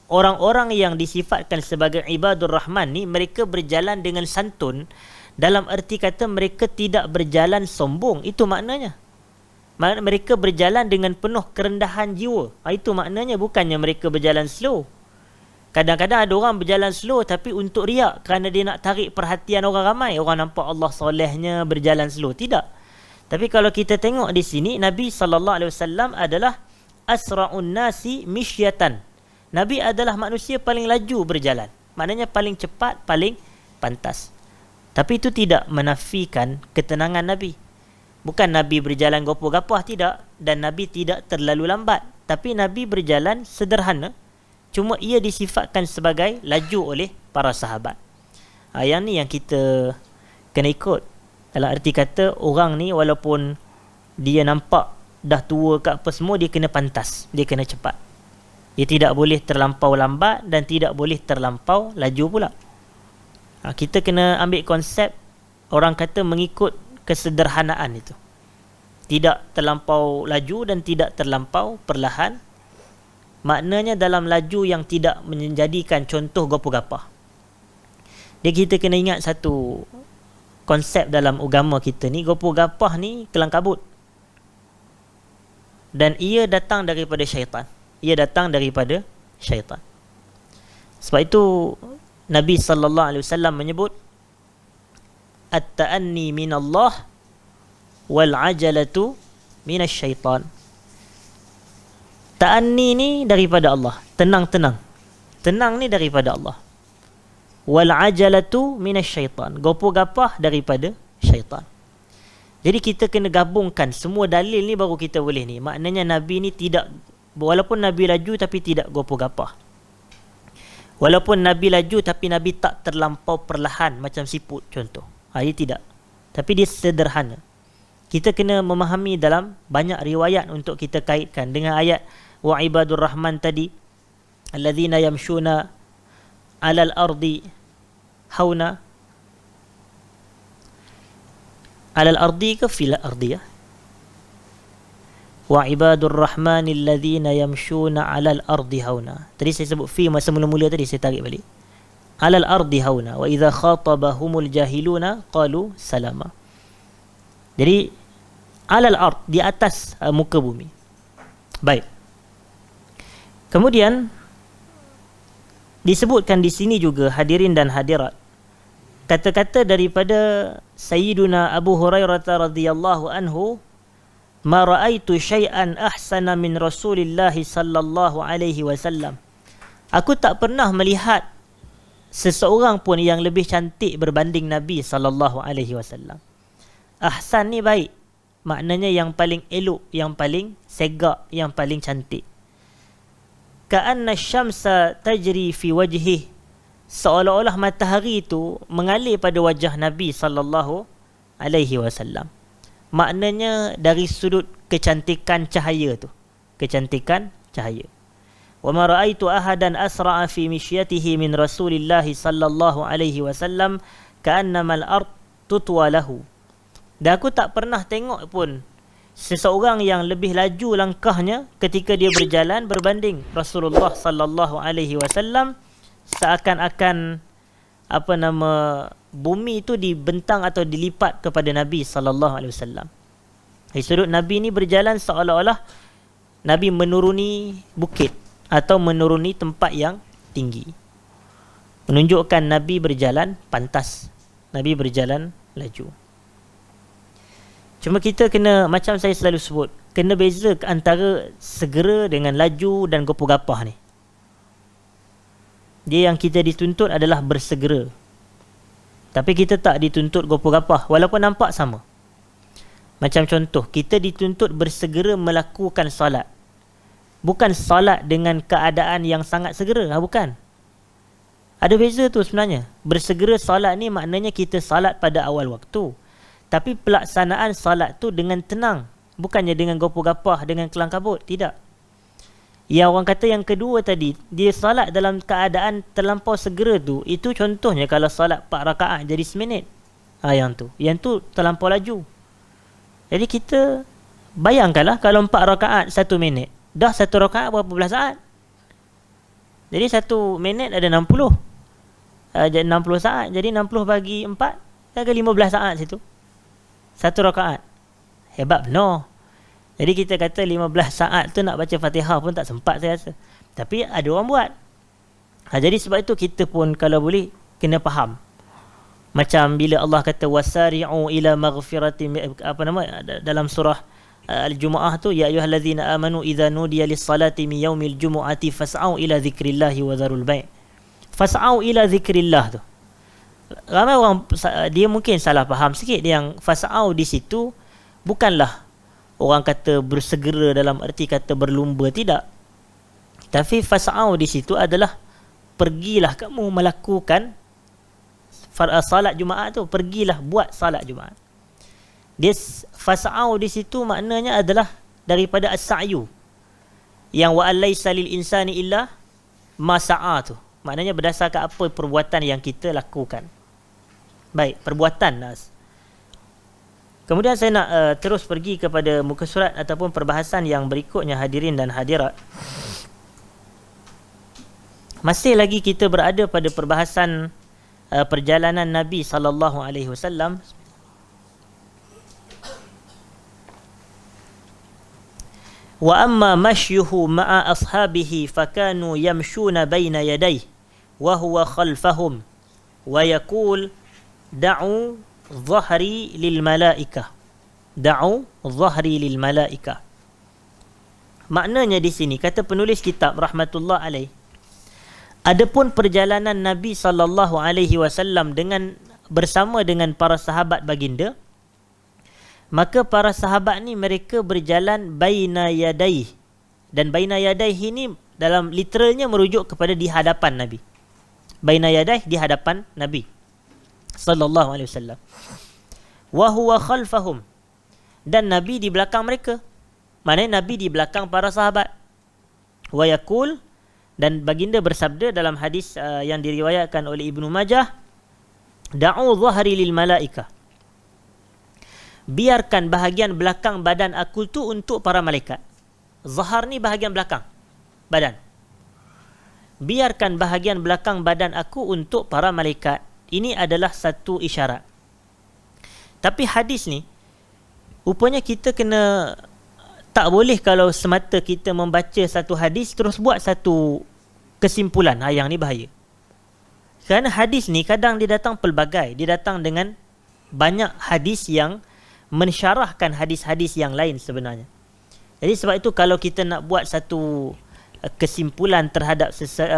orang-orang yang disifatkan sebagai ibadur rahman ni mereka berjalan dengan santun, dalam erti kata mereka tidak berjalan sombong. Itu maknanya. Mereka berjalan dengan penuh kerendahan jiwa. Itu maknanya, bukannya mereka berjalan slow. Kadang-kadang ada orang berjalan slow tapi untuk riak, kerana dia nak tarik perhatian orang ramai. Orang nampak Allah solehnya berjalan slow. Tidak. Tapi kalau kita tengok di sini, Nabi SAW adalah asra'un nasi misyatan. Nabi adalah manusia paling laju berjalan. Maknanya paling cepat, paling pantas. Tapi itu tidak menafikan ketenangan Nabi. Bukan Nabi berjalan gopoh-gapah, tidak. Dan Nabi tidak terlalu lambat. Tapi Nabi berjalan sederhana. Cuma ia disifatkan sebagai laju oleh para sahabat. Yang ni yang kita kena ikut. Dalam arti kata, orang ni walaupun dia nampak dah tua ke apa semua, dia kena pantas. Dia kena cepat. Dia tidak boleh terlampau lambat dan tidak boleh terlampau laju pula. Kita kena ambil konsep, orang kata mengikut kesederhanaan itu. Tidak terlampau laju dan tidak terlampau perlahan. Maknanya dalam laju yang tidak menjadikan contoh gopoh-gapah. Jadi kita kena ingat satu konsep dalam agama kita ni, gopoh-gapah ni kelang kabut. Dan ia datang daripada syaitan. Ia datang daripada syaitan. Sebab itu Nabi SAW menyebut at-ta'anni minallah wal ajalatu minasyaitan. Ta'anni ni daripada Allah, tenang-tenang. Tenang ni daripada Allah. Wal ajalatu minasyaitan. Gopoh-gapah daripada syaitan. Jadi kita kena gabungkan semua dalil ni baru kita boleh ni. Maknanya Nabi ni tidak, walaupun Nabi laju tapi tidak gopoh-gapah. Walaupun Nabi laju tapi Nabi tak terlampau perlahan macam siput contoh. Dia tidak. Tapi dia sederhana. Kita kena memahami dalam banyak riwayat untuk kita kaitkan dengan ayat wa ibadur rahman tadi, alladzina yamshuna 'alal ardi hauna. 'Alal ardi ke fil ardi ya? Wa ibadur rahman alladzina yamshuna 'alal ardi hauna. Tadi saya sebut fi masa mula-mula tadi, saya tarik balik. 'Alal ardi hauna wa idza khatabahumul jahiluna qalu salama. Jadi alal ard, di atas muka bumi. Baik. Kemudian disebutkan di sini juga, hadirin dan hadirat, kata-kata daripada Sayyiduna Abu Hurairah radhiyallahu anhu, ma ra'aitu syai'an ahsana min Rasulillah sallallahu alaihi wasallam. Aku tak pernah melihat seseorang pun yang lebih cantik berbanding Nabi sallallahu alaihi wasallam. Ahsan ni baik. Maknanya yang paling elok, yang paling segak, yang paling cantik. Ka'anna syamsa tajri fi wajhih. Seolah-olah matahari itu mengalir pada wajah Nabi sallallahu alaihi wasallam. Maknanya dari sudut kecantikan cahaya tu. Kecantikan cahaya. Wa ma ra'aitu ahadan asra'a fi mishyatihi min Rasulillah sallallahu alaihi wasallam ka'annamal ard tutwa lahu. Dan aku tak pernah tengok pun seseorang yang lebih laju langkahnya ketika dia berjalan berbanding Rasulullah sallallahu alaihi wasallam, seakan-akan bumi itu dibentang atau dilipat kepada Nabi sallallahu alaihi wasallam. Dari sudut Nabi ni berjalan seolah-olah Nabi menuruni bukit atau menuruni tempat yang tinggi, menunjukkan Nabi berjalan pantas, Nabi berjalan laju. Cuma kita kena, macam saya selalu sebut, kena beza antara segera dengan laju dan gopoh-gapah ni. Dia yang kita dituntut adalah bersegera, tapi kita tak dituntut gopoh-gapah walaupun nampak sama. Macam contoh, kita dituntut bersegera melakukan solat, bukan solat dengan keadaan yang sangat segera. Bukan. Ada beza tu sebenarnya. Bersegera solat ni maknanya kita solat pada awal waktu, tapi pelaksanaan solat tu dengan tenang, bukannya dengan gopoh-gapah, dengan kelang kabut. Tidak. Yang orang kata yang kedua tadi, dia solat dalam keadaan terlampau segera tu, itu contohnya kalau solat 4 rakaat jadi seminit. Yang tu terlampau laju. Jadi kita bayangkanlah kalau 4 rakaat 1 minit, dah 1 rakaat berapa belas saat? Jadi 1 minit ada 60. Jadi 60 saat. Jadi 60 bagi 4 ada 15 saat situ. 1 rakaat. Hebat benar. Jadi kita kata 15 saat tu nak baca Fatihah pun tak sempat saya rasa. Tapi ada orang buat. Jadi sebab itu kita pun kalau boleh kena faham. Macam bila Allah kata wasari'u ila maghfiratin, dalam surah Al-Jumu'ah tu, ya ayyuhallazina amanu idza nudiya lis-salati min yaumil jumu'ati fas'au ila dzikrillahi wa dzarul bai'. Fas'au ila dzikrillah tu. Ramai orang dia mungkin salah faham sikit. Dia yang fas'au di situ bukanlah orang kata bersegera dalam arti kata berlumba, tidak. Tapi fas'au di situ adalah pergilah kamu melakukan salat Jumaat tu, pergilah buat salat Jumaat. Dia fas'au di situ maknanya adalah daripada as-sa'yu, yang wa alaysa lil insani illa ma sa'a tu. Maknanya berdasarkan apa perbuatan yang kita lakukan. Baik, perbuatan nas. Kemudian saya nak terus pergi kepada muka surat ataupun perbahasan yang berikutnya, hadirin dan hadirat. Masih lagi kita berada pada perbahasan perjalanan Nabi sallallahu alaihi wasallam. Wa amma mashyuhu ma'a ashabihi fakanu yamshuna baina yadayhi wa huwa khalfahum wa yaqul da'u dhahri lil malaikah, da'u dhahri lil malaikah. Maknanya di sini kata penulis kitab rahmatullah alaih, adapun perjalanan Nabi sallallahu alaihi wasallam bersama dengan para sahabat baginda, maka para sahabat ni mereka berjalan baina yadayhi, dan baina yadayhi ni dalam literalnya merujuk kepada di hadapan Nabi. Baina yadayhi, di hadapan Nabi sallallahu alaihi wasallam. Wa huwa khalfahum, dan Nabi di belakang mereka. Maknanya Nabi di belakang para sahabat. Wa yaqul, dan baginda bersabda dalam hadis yang diriwayatkan oleh Ibnu Majah, da'u dhahri lil malaikah, biarkan bahagian belakang badan aku tu untuk para malaikat. Zahar ni bahagian belakang badan. Biarkan bahagian belakang badan aku untuk para malaikat. Ini adalah satu isyarat. Tapi hadis ni rupanya kita kena, tak boleh kalau semata kita membaca satu hadis terus buat satu kesimpulan. Yang ni bahaya. Kerana hadis ni kadang dia datang pelbagai. Dia datang dengan banyak hadis yang mensyarahkan hadis-hadis yang lain sebenarnya. Jadi sebab itu kalau kita nak buat satu kesimpulan terhadap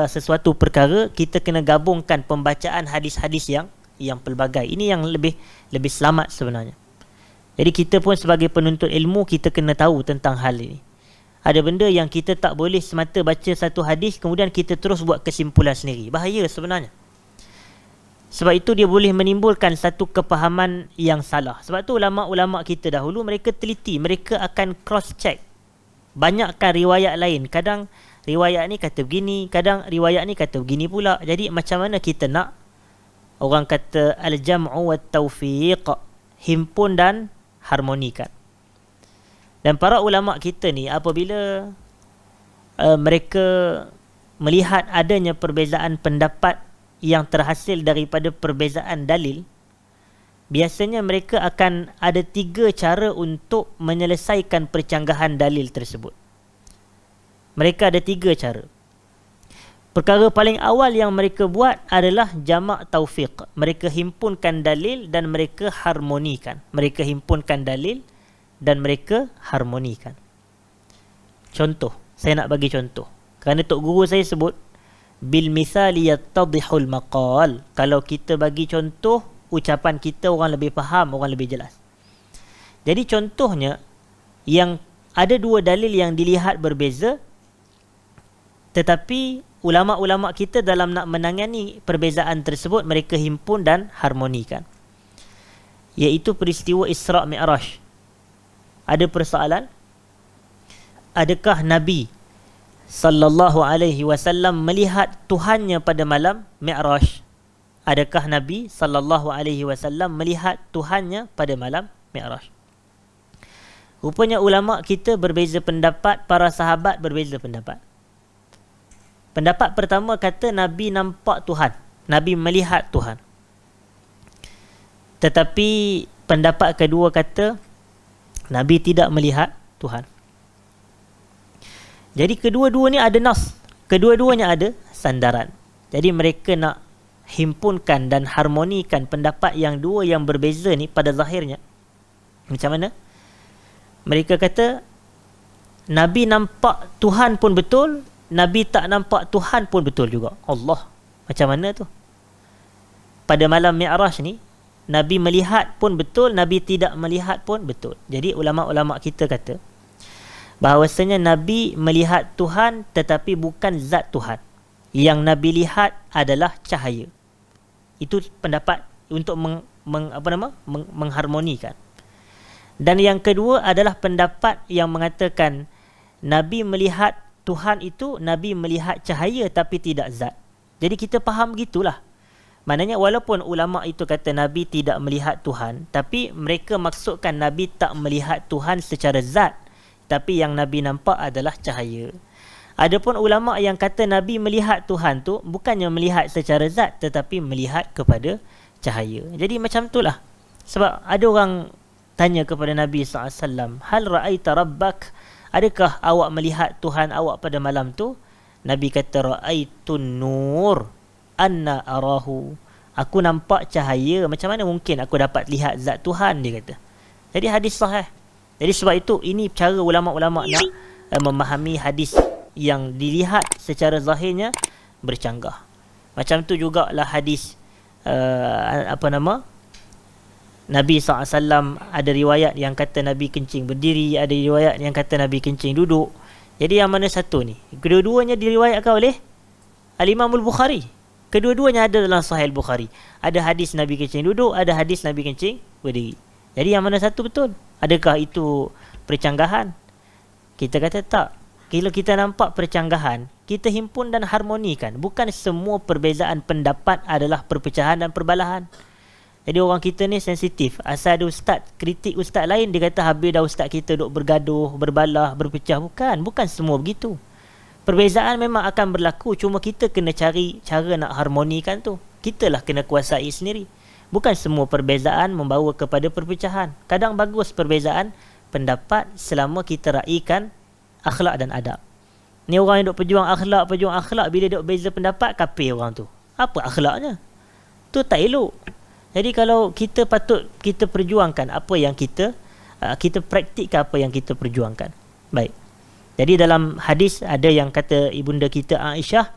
sesuatu perkara, kita kena gabungkan pembacaan hadis-hadis yang pelbagai. Ini yang lebih selamat sebenarnya. Jadi kita pun sebagai penuntut ilmu, kita kena tahu tentang hal ini. Ada benda yang kita tak boleh semata baca satu hadis kemudian kita terus buat kesimpulan sendiri. Bahaya sebenarnya. Sebab itu dia boleh menimbulkan satu kepahaman yang salah. Sebab tu ulama-ulama kita dahulu mereka teliti, mereka akan cross check. Banyakkan riwayat lain. Kadang riwayat ni kata begini, kadang riwayat ni kata begini pula. Jadi macam mana kita nak Orang kata al-jam'u wat taufiq, himpun dan harmonikan. Dan para ulama kita ni apabila mereka melihat adanya perbezaan pendapat yang terhasil daripada perbezaan dalil, biasanya mereka akan ada 3 cara untuk menyelesaikan percanggahan dalil tersebut. Mereka ada 3 cara. Perkara paling awal yang mereka buat adalah jamak taufiq. Mereka himpunkan dalil dan mereka harmonikan. Mereka himpunkan dalil dan mereka harmonikan. Contoh, saya nak bagi contoh. Kerana Tok Guru saya sebut, bil misali yattadihul maqal. Kalau kita bagi contoh, ucapan kita orang lebih faham, orang lebih jelas. Jadi contohnya, yang ada 2 dalil yang dilihat berbeza, tetapi ulama-ulama kita dalam nak menangani perbezaan tersebut, mereka himpun dan harmonikan. Iaitu peristiwa Isra' Mi'raj. Ada persoalan, adakah Nabi sallallahu alaihi wasallam melihat Tuhannya pada malam Mi'raj? Adakah Nabi sallallahu alaihi wasallam melihat Tuhannya pada malam Mi'raj? Rupanya ulama kita berbeza pendapat, para sahabat berbeza pendapat. Pendapat pertama kata Nabi nampak Tuhan, Nabi melihat Tuhan. Tetapi pendapat kedua kata Nabi tidak melihat Tuhan. Jadi kedua-dua ni ada nas, kedua-duanya ada sandaran. Jadi mereka nak himpunkan dan harmonikan pendapat yang 2 yang berbeza ni pada zahirnya. Macam mana? Mereka kata Nabi nampak Tuhan pun betul, Nabi tak nampak Tuhan pun betul juga. Allah, macam mana tu? Pada malam Mi'raj ni, Nabi melihat pun betul, Nabi tidak melihat pun betul. Jadi ulama-ulama kita kata bahawasanya Nabi melihat Tuhan tetapi bukan zat Tuhan. Yang Nabi lihat adalah cahaya. Itu pendapat untuk mengharmonikan. Dan yang kedua adalah pendapat yang mengatakan Nabi melihat Tuhan itu, Nabi melihat cahaya tapi tidak zat. Jadi kita faham begitulah. Maknanya walaupun ulama itu kata Nabi tidak melihat Tuhan, tapi mereka maksudkan Nabi tak melihat Tuhan secara zat, tapi yang Nabi nampak adalah cahaya. Adapun ulama yang kata Nabi melihat Tuhan tu bukannya melihat secara zat, tetapi melihat kepada cahaya. Jadi macam itulah. Sebab ada orang tanya kepada Nabi SAW, hal ra'aita rabbak? Adakah awak melihat Tuhan awak pada malam tu? Nabi kata, ra'aitun nur anna arahu. Aku nampak cahaya, macam mana mungkin aku dapat lihat zat Tuhan, dia kata. Jadi hadis sahih. Jadi sebab itu ini cara ulama-ulama nak memahami hadis yang dilihat secara zahirnya bercanggah. Macam tu jugalah hadis Nabi SAW, ada riwayat yang kata Nabi kencing berdiri, ada riwayat yang kata Nabi kencing duduk. Jadi yang mana satu ni? Kedua-duanya diriwayatkan oleh Al-Imam Al-Bukhari. Kedua-duanya ada dalam Sahih Al-Bukhari. Ada hadis Nabi kencing duduk, ada hadis Nabi kencing berdiri. Jadi yang mana satu betul? Adakah itu percanggahan? Kita kata tak. Kalau kita nampak percanggahan, kita himpun dan harmonikan. Bukan semua perbezaan pendapat adalah perpecahan dan perbalahan. Jadi orang kita ni sensitif. Asal ada ustaz kritik ustaz lain, dia kata habis dah ustaz kita duk bergaduh, berbalah, berpecah. Bukan semua begitu. Perbezaan memang akan berlaku, cuma kita kena cari cara nak harmonikan tu. Kitalah kena kuasai sendiri. Bukan semua perbezaan membawa kepada perpecahan. Kadang bagus perbezaan pendapat selama kita raikan akhlak dan adab. Ni orang yang duk pejuang akhlak, bila duk beza pendapat, kafir orang tu. Apa akhlaknya? Tu tak elok. Jadi kalau kita perjuangkan apa yang kita praktikkan apa yang kita perjuangkan. Baik. Jadi dalam hadis ada yang kata ibunda kita Aisyah,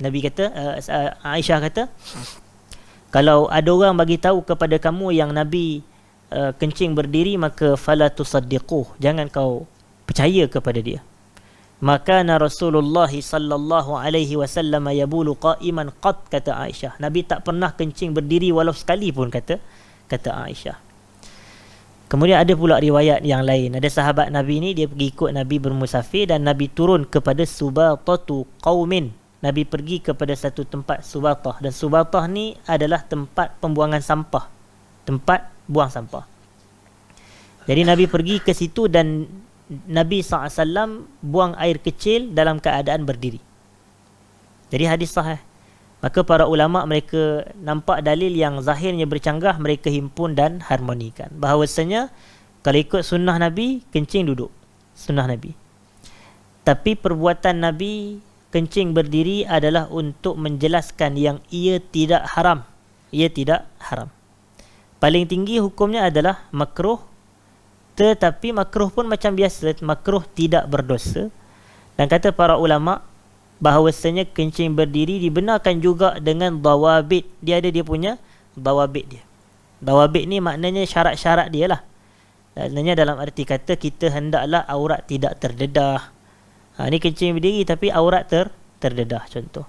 Nabi kata, Aisyah kata, kalau ada orang bagi tahu kepada kamu yang Nabi kencing berdiri, maka fala tusaddiquh, jangan kau percaya kepada dia. Maka Rasulullah sallallahu alaihi wasallam yabulu qa'iman qat, kata Aisyah. Nabi tak pernah kencing berdiri walau sekali pun, kata Aisyah. Kemudian ada pula riwayat yang lain. Ada sahabat Nabi ni, dia pergi ikut Nabi bermusafir dan Nabi turun kepada subatatu qaumin. Nabi pergi kepada satu tempat Subatah, dan Subatah ni adalah tempat pembuangan sampah, tempat buang sampah. Jadi Nabi pergi ke situ dan Nabi SAW buang air kecil dalam keadaan berdiri. Jadi hadis sahih. Maka para ulama mereka nampak dalil yang zahirnya bercanggah, mereka himpun dan harmonikan bahawasanya kalau ikut sunnah Nabi, kencing duduk, sunnah Nabi. Tapi perbuatan Nabi kencing berdiri adalah untuk menjelaskan yang ia tidak haram. Ia tidak haram. Paling tinggi hukumnya adalah makruh. Tetapi makruh pun macam biasa, makruh tidak berdosa. Dan kata para ulama bahawasanya kencing berdiri dibenarkan juga dengan dawabit. Dia ada dia punya dawabit dia. Dawabit ni maknanya syarat-syarat dia lah. Maknanya dalam arti kata kita hendaklah aurat tidak terdedah. Ni kencing berdiri tapi aurat terdedah contoh.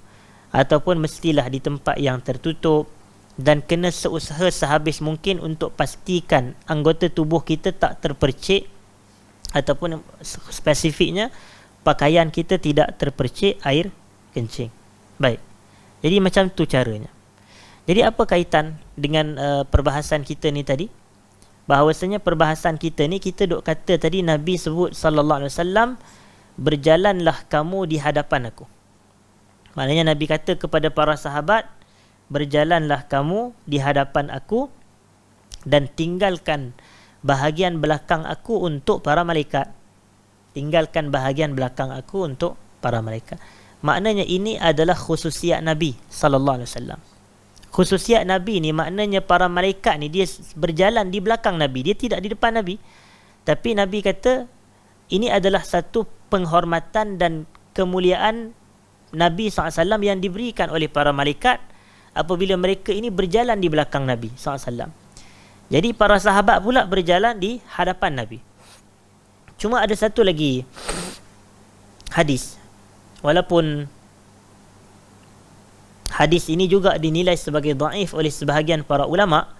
Ataupun mestilah di tempat yang tertutup, dan kena seusaha sehabis mungkin untuk pastikan anggota tubuh kita tak terpercik, ataupun spesifiknya pakaian kita tidak terpercik air kencing. Baik. Jadi macam tu caranya. Jadi apa kaitan dengan perbahasan kita ni tadi? Bahawasanya perbahasan kita ni, kita duk kata tadi Nabi sebut sallallahu alaihi wasallam, berjalanlah kamu di hadapan aku. Maknanya Nabi kata kepada para sahabat, berjalanlah kamu di hadapan aku dan tinggalkan bahagian belakang aku untuk para malaikat. Tinggalkan bahagian belakang aku untuk para malaikat. Maknanya ini adalah khususiat Nabi sallallahu alaihi wasallam. Khususiat Nabi ni maknanya para malaikat ni dia berjalan di belakang Nabi, dia tidak di depan Nabi. Tapi Nabi kata ini adalah satu penghormatan dan kemuliaan Nabi SAW yang diberikan oleh para malaikat apabila mereka ini berjalan di belakang Nabi SAW. Jadi para sahabat pula berjalan di hadapan Nabi. Cuma ada satu lagi hadis, walaupun hadis ini juga dinilai sebagai dhaif oleh sebahagian para ulama.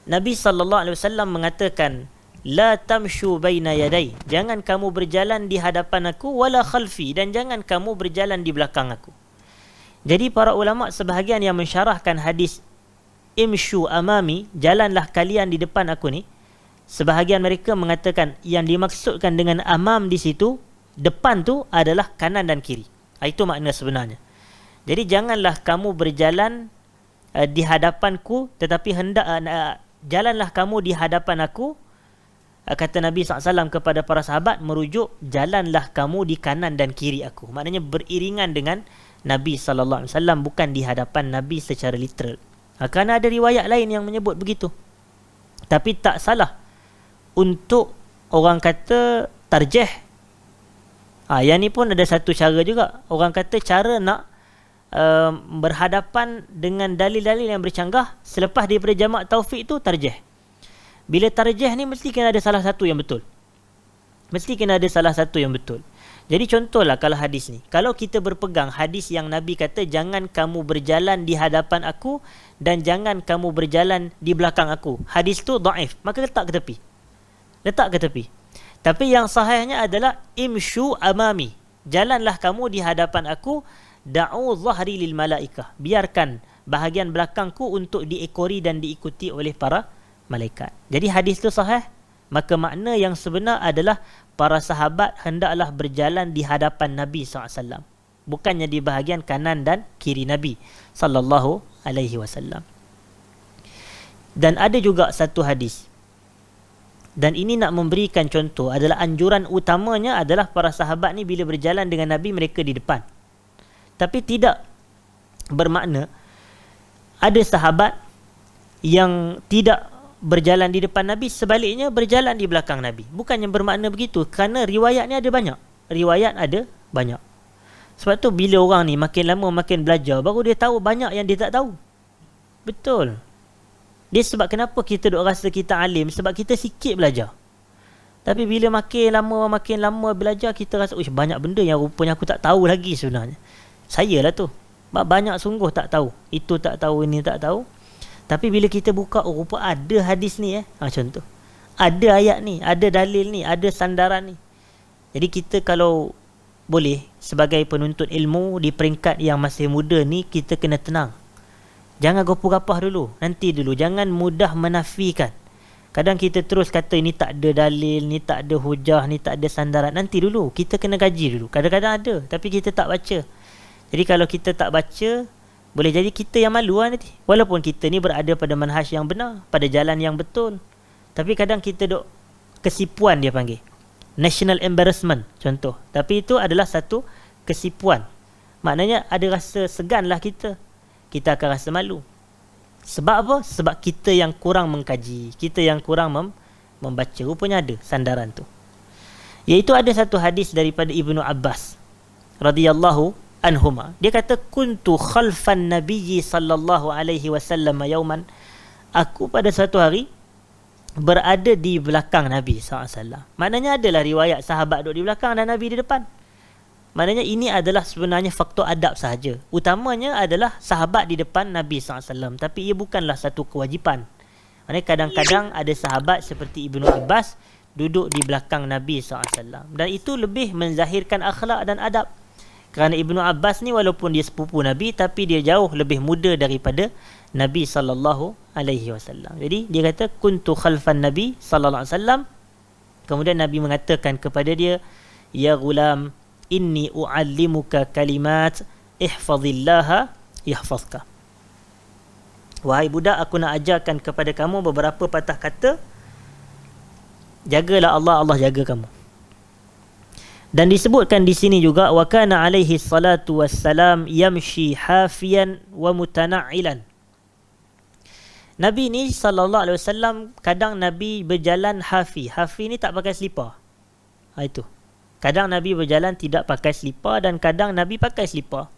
Nabi SAW mengatakan, la tamshu baina yaday, jangan kamu berjalan di hadapan aku, wala khalfi, dan jangan kamu berjalan di belakang aku. Jadi para ulama sebahagian yang mensyarahkan hadis imshu amami, jalanlah kalian di depan aku ni, sebahagian mereka mengatakan yang dimaksudkan dengan amam di situ, depan tu adalah kanan dan kiri. Itu makna sebenarnya. Jadi janganlah kamu berjalan di hadapanku, tetapi jalanlah kamu di hadapan aku. Kata Nabi SAW kepada para sahabat, merujuk jalanlah kamu di kanan dan kiri aku. Maknanya beriringan dengan Nabi SAW, bukan di hadapan Nabi secara literal. Kerana ada riwayat lain yang menyebut begitu. Tapi tak salah untuk orang kata tarjih. Yang ni pun ada satu cara juga. Orang kata cara nak berhadapan dengan dalil-dalil yang bercanggah selepas daripada jamak taufik tu tarjih. Bila tarjih ni mesti kena ada salah satu yang betul. Mesti kena ada salah satu yang betul. Jadi contohlah kalau hadis ni, kalau kita berpegang hadis yang Nabi kata jangan kamu berjalan di hadapan aku dan jangan kamu berjalan di belakang aku, hadis tu dhaif, maka letak ke tepi. Letak ke tepi. Tapi yang sahihnya adalah imshu amami, jalanlah kamu di hadapan aku, da'u zahri lil malaikah, biarkan bahagian belakangku untuk diekori dan diikuti oleh para malaikat. Jadi hadis itu sahih, maka makna yang sebenar adalah para sahabat hendaklah berjalan di hadapan Nabi SAW, bukannya di bahagian kanan dan kiri Nabi SAW. Dan ada juga satu hadis, dan ini nak memberikan contoh, adalah anjuran utamanya adalah para sahabat ni bila berjalan dengan Nabi, mereka di depan. Tapi tidak bermakna ada sahabat yang tidak berjalan di depan Nabi, sebaliknya berjalan di belakang Nabi. Bukannya bermakna begitu, kerana riwayatnya ada banyak. Riwayat ada banyak. Sebab tu bila orang ni makin lama makin belajar, baru dia tahu banyak yang dia tak tahu. Betul. Dia sebab kenapa kita duk rasa kita alim, sebab kita sikit belajar. Tapi bila makin lama belajar, kita rasa, banyak benda yang rupanya aku tak tahu lagi sebenarnya. Saya lah tu. Banyak sungguh tak tahu. Itu tak tahu, ini tak tahu. Tapi bila kita buka, rupa ada hadis ni contoh. Ada ayat ni, ada dalil ni, ada sandaran ni. Jadi kita kalau boleh sebagai penuntut ilmu di peringkat yang masih muda ni, kita kena tenang. Jangan gopoh-gapah dulu, nanti dulu. Jangan mudah menafikan. Kadang kita terus kata ni tak ada dalil, ni tak ada hujah, ni tak ada sandaran. Nanti dulu, kita kena kaji dulu. Kadang-kadang ada, tapi kita tak baca. Jadi kalau kita tak baca, boleh jadi kita yang malu lah nanti. Walaupun kita ni berada pada manhaj yang benar, pada jalan yang betul. Tapi kadang kita duk kesipuan, dia panggil national embarrassment contoh. Tapi itu adalah satu kesipuan. Maknanya ada rasa segan lah kita. Kita akan rasa malu. Sebab apa? Sebab kita yang kurang mengkaji, kita yang kurang membaca. Rupanya ada sandaran tu. Iaitu ada satu hadis daripada Ibnu Abbas radhiyallahu anhuma. Dia kata, kuntu khalfan nabiyyi sallallahu alaihi wasallam yauman. Aku pada suatu hari berada di belakang Nabi SAW. Maknanya adalah riwayat sahabat duduk di belakang dan Nabi di depan. Maknanya ini adalah sebenarnya faktor adab sahaja. Utamanya adalah sahabat di depan Nabi SAW. Tapi ia bukanlah satu kewajipan. Maknanya kadang-kadang ada sahabat seperti Ibnu Abbas duduk di belakang Nabi SAW. Dan itu lebih menzahirkan akhlak dan adab. Kerana Ibnu Abbas ni walaupun dia sepupu Nabi, tapi dia jauh lebih muda daripada Nabi sallallahu alaihi wasallam. Jadi dia kata kuntu khalfan Nabi sallallahu alaihi wasallam. Kemudian Nabi mengatakan kepada dia, ya gulam, inni uallimuka kalimat ihfazillaha yahfazka. Wahai budak, aku nak ajarkan kepada kamu beberapa patah kata. Jagalah Allah, Allah jaga kamu. Dan disebutkan di sini juga, wa kana alaihi salatu wassalam yamshi hafiyan wa mutana'ilan. Nabi ni sallallahu alaihi wasallam, kadang Nabi berjalan hafi. Hafi ni tak pakai selipar. Itu. Kadang Nabi berjalan tidak pakai selipar dan kadang Nabi pakai selipar.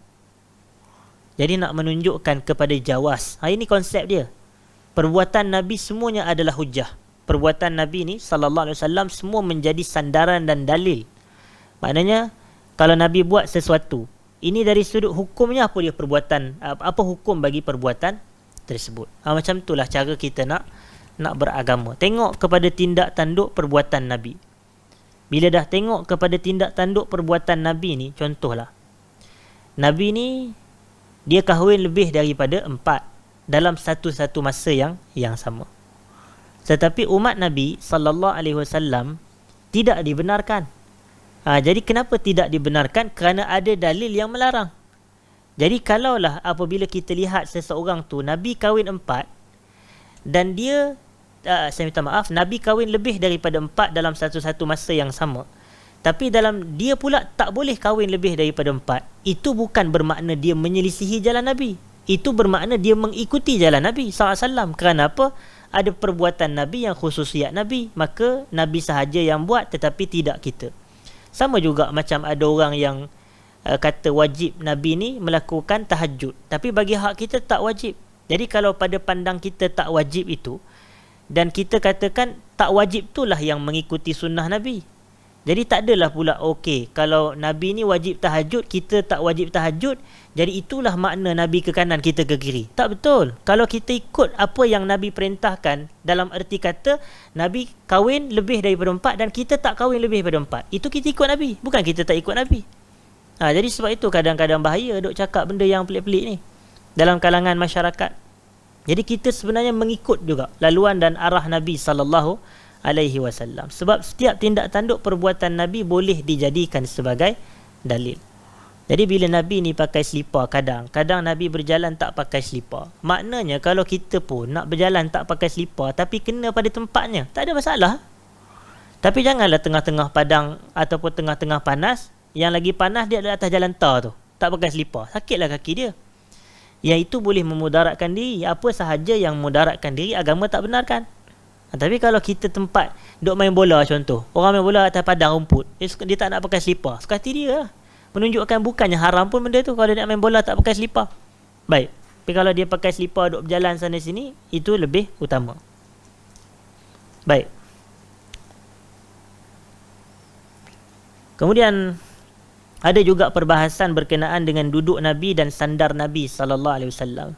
Jadi nak menunjukkan kepada jawas. Ini konsep dia. Perbuatan Nabi semuanya adalah hujah. Perbuatan Nabi ni sallallahu alaihi wasallam semua menjadi sandaran dan dalil. Maknanya kalau Nabi buat sesuatu, ini dari sudut hukumnya apa dia perbuatan, apa hukum bagi perbuatan tersebut. Macam itulah cara kita nak beragama. Tengok kepada tindak tanduk perbuatan Nabi. Bila dah tengok kepada tindak tanduk perbuatan Nabi ni, contohlah, Nabi ni dia kahwin lebih daripada 4 dalam satu-satu masa yang sama. Tetapi umat Nabi sallallahu alaihi wasallam tidak dibenarkan. Jadi kenapa tidak dibenarkan? Kerana ada dalil yang melarang. Jadi kalaulah apabila kita lihat seseorang tu Nabi kahwin 4 dan dia saya minta maaf, Nabi kahwin lebih daripada 4 dalam satu-satu masa yang sama, tapi dalam dia pula tak boleh kahwin lebih daripada 4, itu bukan bermakna dia menyelisihi jalan Nabi. Itu bermakna dia mengikuti jalan Nabi SAW. Kerana apa? Ada perbuatan Nabi yang khususiat Nabi, maka Nabi sahaja yang buat, tetapi tidak kita. Sama juga macam ada orang yang kata wajib Nabi ni melakukan tahajud, tapi bagi hak kita tak wajib. Jadi kalau pada pandang kita tak wajib itu, dan kita katakan tak wajib itulah yang mengikuti sunnah Nabi, jadi tak adalah pula okey kalau Nabi ni wajib tahajud, kita tak wajib tahajud, jadi itulah makna Nabi ke kanan, kita ke kiri. Tak betul. Kalau kita ikut apa yang Nabi perintahkan, dalam erti kata Nabi kahwin lebih daripada 4 dan kita tak kahwin lebih daripada 4, itu kita ikut Nabi, bukan kita tak ikut Nabi. Jadi sebab itu kadang-kadang bahaya duk cakap benda yang pelik-pelik ni dalam kalangan masyarakat. Jadi kita sebenarnya mengikut juga laluan dan arah Nabi sallallahu alaihi wasallam. Sebab setiap tindak tanduk perbuatan Nabi boleh dijadikan sebagai dalil. Jadi bila Nabi ni pakai selipar, kadang Nabi berjalan tak pakai selipar. Maknanya kalau kita pun nak berjalan tak pakai selipar tapi kena pada tempatnya, tak ada masalah. Tapi janganlah tengah-tengah padang ataupun tengah-tengah panas. Yang lagi panas dia adalah atas jalan tar tu, tak pakai selipar, sakitlah kaki dia. Yang itu boleh memudaratkan diri. Apa sahaja yang memudaratkan diri, agama tak benarkan. Tapi kalau kita tempat duk main bola contoh, orang main bola atas padang rumput, dia tak nak pakai selipar, suka hati dia lah. Menunjukkan bukannya haram pun benda tu kalau dia nak main bola tak pakai selipar. Baik. Tapi kalau dia pakai selipar duk berjalan sana sini, itu lebih utama. Baik. Kemudian ada juga perbahasan berkenaan dengan duduk Nabi dan sandar Nabi sallallahu alaihi wasallam.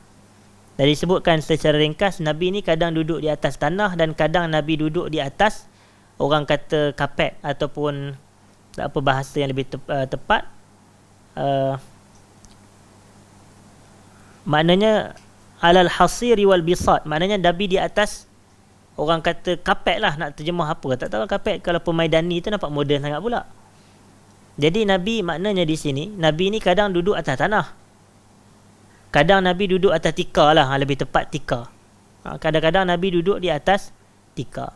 Dan disebutkan secara ringkas, Nabi ni kadang duduk di atas tanah dan kadang Nabi duduk di atas, orang kata, kapet ataupun apa bahasa yang lebih tepat, maknanya alal hasiri wal bisat, maknanya Nabi di atas, orang kata kapet lah, nak terjemah apa tak tahu. Kapet kalau pemaidani tu nampak moden sangat pula. Jadi Nabi maknanya di sini, Nabi ni kadang duduk atas tanah, kadang Nabi duduk atas tikar lah, lebih tepat tikar. Kadang-kadang Nabi duduk di atas tikar.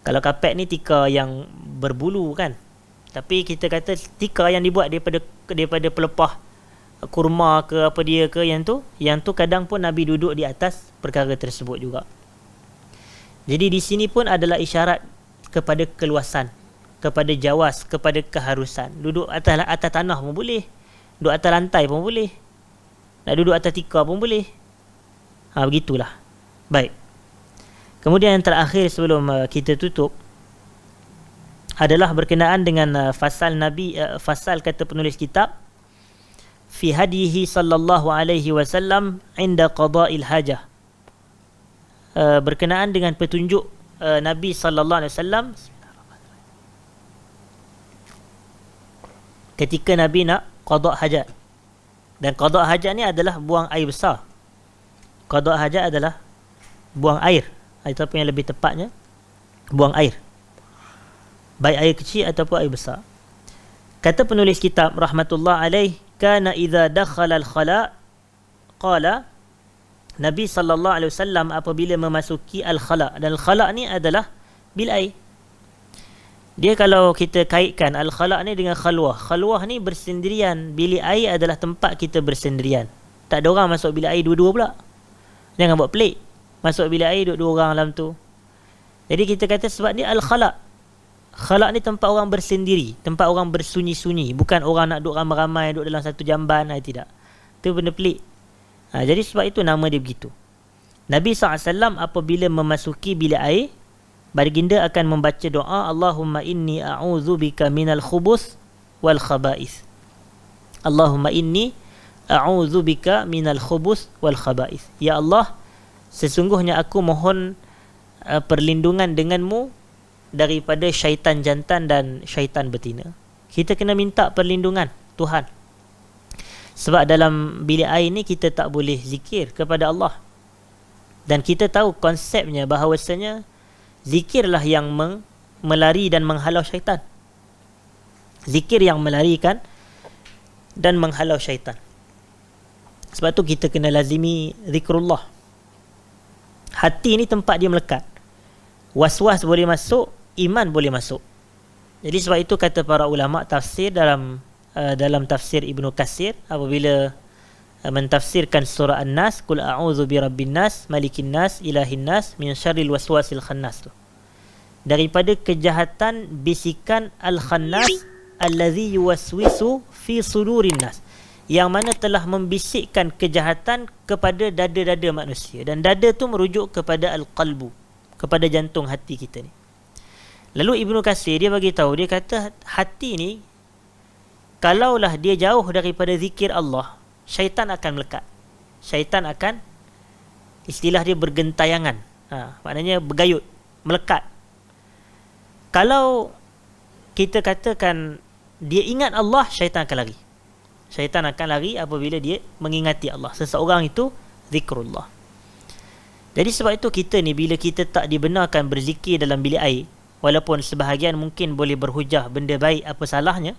Kalau kapet ni tikar yang berbulu kan, tapi kita kata tikar yang dibuat daripada pelepah kurma ke apa dia ke, yang tu kadang pun Nabi duduk di atas perkara tersebut juga. Jadi di sini pun adalah isyarat kepada keluasan, kepada jawaz, kepada keharusan. Duduk atas tanah pun boleh, duduk atas lantai pun boleh, nak duduk atas tikar pun boleh. Begitulah. Baik. Kemudian yang terakhir sebelum kita tutup adalah berkenaan dengan fasal Nabi, fasal kata penulis kitab, fi hadihi sallallahu alaihi wasallam inda qada'il hajah. Berkenaan dengan petunjuk Nabi sallallahu alaihi wasallam ketika Nabi nak qada' hajat. Dan qada' hajat ni adalah buang air besar. Qada' hajat adalah buang air, ataupun yang lebih tepatnya buang air, baik air kecil ataupun air besar. Kata penulis kitab rahmatullah alaih, kana idza dakhala al-khala, qala, Nabi sallallahu alaihi wasallam apabila memasuki al-khala, dan al-khala ni adalah bil air. Dia kalau kita kaitkan al-khala ni dengan khalwah, khalwah ni bersendirian, bilik air adalah tempat kita bersendirian. Tak ada orang masuk bilik air dua-dua pula. Jangan buat pelik, masuk bilik air duduk dua orang dalam tu. Jadi kita kata sebab ni al-khala. Khala ni tempat orang bersendiri, tempat orang bersunyi-sunyi, bukan orang nak duduk ramai-ramai duduk dalam satu jamban. Tidak, itu benda pelik. Jadi sebab itu nama dia begitu. Nabi SAW apabila memasuki bilik air, baginda akan membaca doa, Allahumma inni a'udzubika minal khubus wal khaba'ith. Allahumma inni a'udzubika minal khubus wal khaba'ith. Ya Allah, sesungguhnya aku mohon perlindungan denganmu daripada syaitan jantan dan syaitan betina. Kita kena minta perlindungan Tuhan. Sebab dalam bilik air ni kita tak boleh zikir kepada Allah. Dan kita tahu konsepnya bahawasanya zikirlah yang melari dan menghalau syaitan. Zikir yang melarikan dan menghalau syaitan. Sebab tu kita kena lazimi zikrullah. Hati ni tempat dia melekat. Was-was boleh masuk, iman boleh masuk. Jadi sebab itu kata para ulama tafsir dalam tafsir Ibnu Katsir apabila mentafsirkan surah An-Nas, qul a'udzu birabbin nas, malikin nas, ilahin nas, min syarril waswasil khannas tu. Daripada kejahatan bisikan al-khannas allazi yuwaswisu fi sudurin nas, yang mana telah membisikkan kejahatan kepada dada-dada manusia. Dan dada tu merujuk kepada al-qalbu, kepada jantung hati kita ni. Lalu Ibnu Katsir dia bagi tahu, dia kata hati ni kalaulah dia jauh daripada zikir Allah, syaitan akan melekat. Syaitan akan, istilah dia bergentayangan. Maknanya bergayut, melekat. Kalau kita katakan dia ingat Allah, syaitan akan lari. Syaitan akan lari apabila dia mengingati Allah. Seseorang itu zikrullah. Jadi sebab itu kita ni bila kita tak dibenarkan berzikir dalam bilik air, walaupun sebahagian mungkin boleh berhujah benda baik apa salahnya,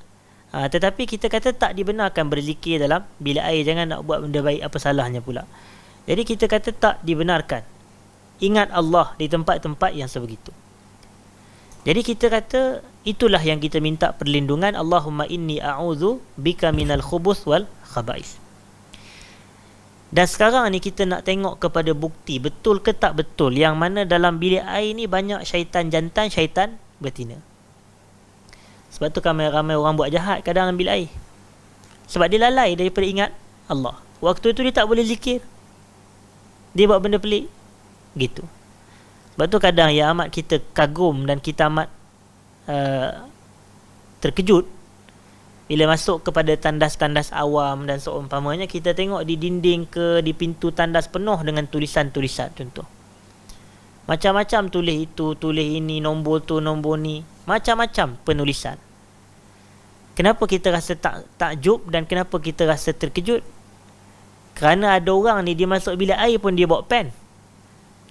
tetapi kita kata tak dibenarkan berzikir dalam bilik air, jangan nak buat benda baik apa salahnya pula. Jadi kita kata tak dibenarkan ingat Allah di tempat-tempat yang sebegitu. Jadi kita kata itulah yang kita minta perlindungan, Allahumma inni a'udzu bika minal khubus wal khaba'is. Dan sekarang ni kita nak tengok kepada bukti, betul ke tak betul yang mana dalam bilik air ni banyak syaitan jantan, syaitan betina. Sebab tu ramai-ramai orang buat jahat kadang dalam bilik air. Sebab dia lalai daripada ingat Allah. Waktu tu dia tak boleh zikir, dia buat benda pelik gitu. Sebab tu kadang yang amat kita kagum dan kita amat terkejut bila masuk kepada tandas-tandas awam dan seumpamanya, kita tengok di dinding ke di pintu tandas penuh dengan tulisan-tulisan contoh. Macam-macam tulis itu, tulis ini, nombor tu, nombor ni, macam-macam penulisan. Kenapa kita rasa takjub dan kenapa kita rasa terkejut? Kerana ada orang ni dia masuk bilik air pun dia bawa pen.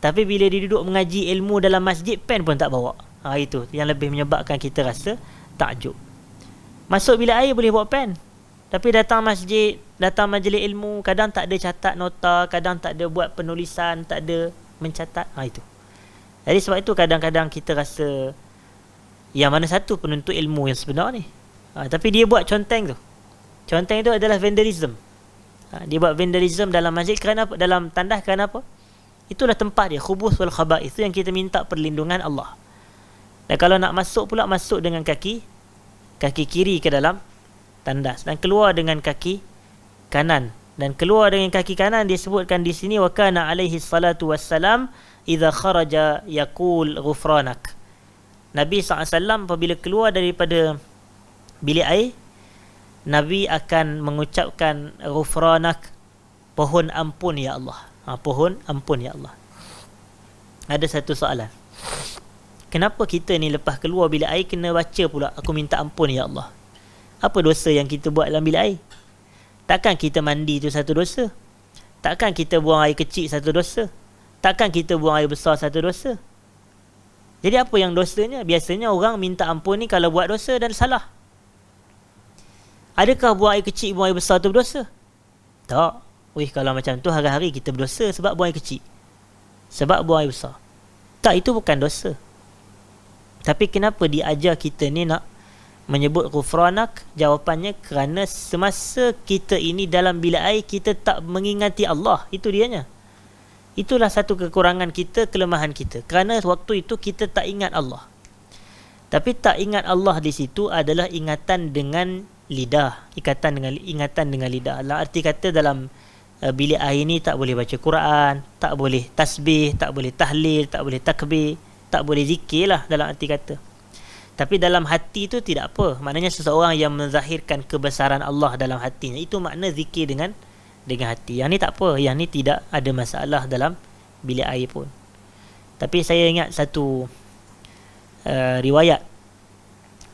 Tapi bila dia duduk mengaji ilmu dalam masjid, pen pun tak bawa. Itu yang lebih menyebabkan kita rasa takjub. Masuk bilik air boleh bawa pen, tapi datang masjid, datang majlis ilmu, kadang tak ada catat nota, kadang tak ada buat penulisan, tak ada mencatat. Itu. Jadi sebab itu kadang-kadang kita rasa yang mana satu penuntut ilmu yang sebenar ni. Tapi dia buat conteng tu. Conteng tu adalah vandalism. Dia buat vandalism dalam masjid kerana apa? Dalam tandas kerana apa? Itulah tempat dia, khubus wal khaba'ith. Itu yang kita minta perlindungan Allah. Dan kalau nak masuk pula, masuk dengan kaki kiri ke dalam tandas dan keluar dengan kaki kanan. Dan keluar dengan kaki kanan disebutkan di sini, wa kana alaihi salatu wassalam idza kharaja yaqul ghufranak. Nabi SAW apabila keluar daripada bilik air, Nabi akan mengucapkan ghufranak, pohon ampun ya Allah. Pohon ampun ya Allah. Ada satu soalan. Kenapa kita ni lepas keluar bilik air kena baca pula aku minta ampun ya Allah? Apa dosa yang kita buat dalam bilik air? Takkan kita mandi tu satu dosa? Takkan kita buang air kecil satu dosa? Takkan kita buang air besar satu dosa? Jadi apa yang dosanya? Biasanya orang minta ampun ni kalau buat dosa dan salah. Adakah buang air kecil, buang air besar tu berdosa? Tak. Kalau macam tu hari-hari kita berdosa sebab buang air kecil, sebab buang air besar. Tak, itu bukan dosa. Tapi kenapa diajar kita ni nak menyebut ghufranak? Jawapannya kerana semasa kita ini dalam bilik air, kita tak mengingati Allah. Itu dianya. Itulah satu kekurangan kita, kelemahan kita. Kerana waktu itu kita tak ingat Allah. Tapi tak ingat Allah di situ adalah ingatan dengan lidah. Ingatan dengan lidah. Arti kata dalam bilik air ni tak boleh baca Quran, tak boleh tasbih, tak boleh tahlil, tak boleh takbir, tak boleh zikir lah dalam arti kata. Tapi dalam hati tu tidak apa. Maknanya seseorang yang menzahirkan kebesaran Allah dalam hatinya, itu makna zikir dengan hati. Yang ni tak apa, yang ni tidak ada masalah dalam bilik air pun. Tapi saya ingat satu riwayat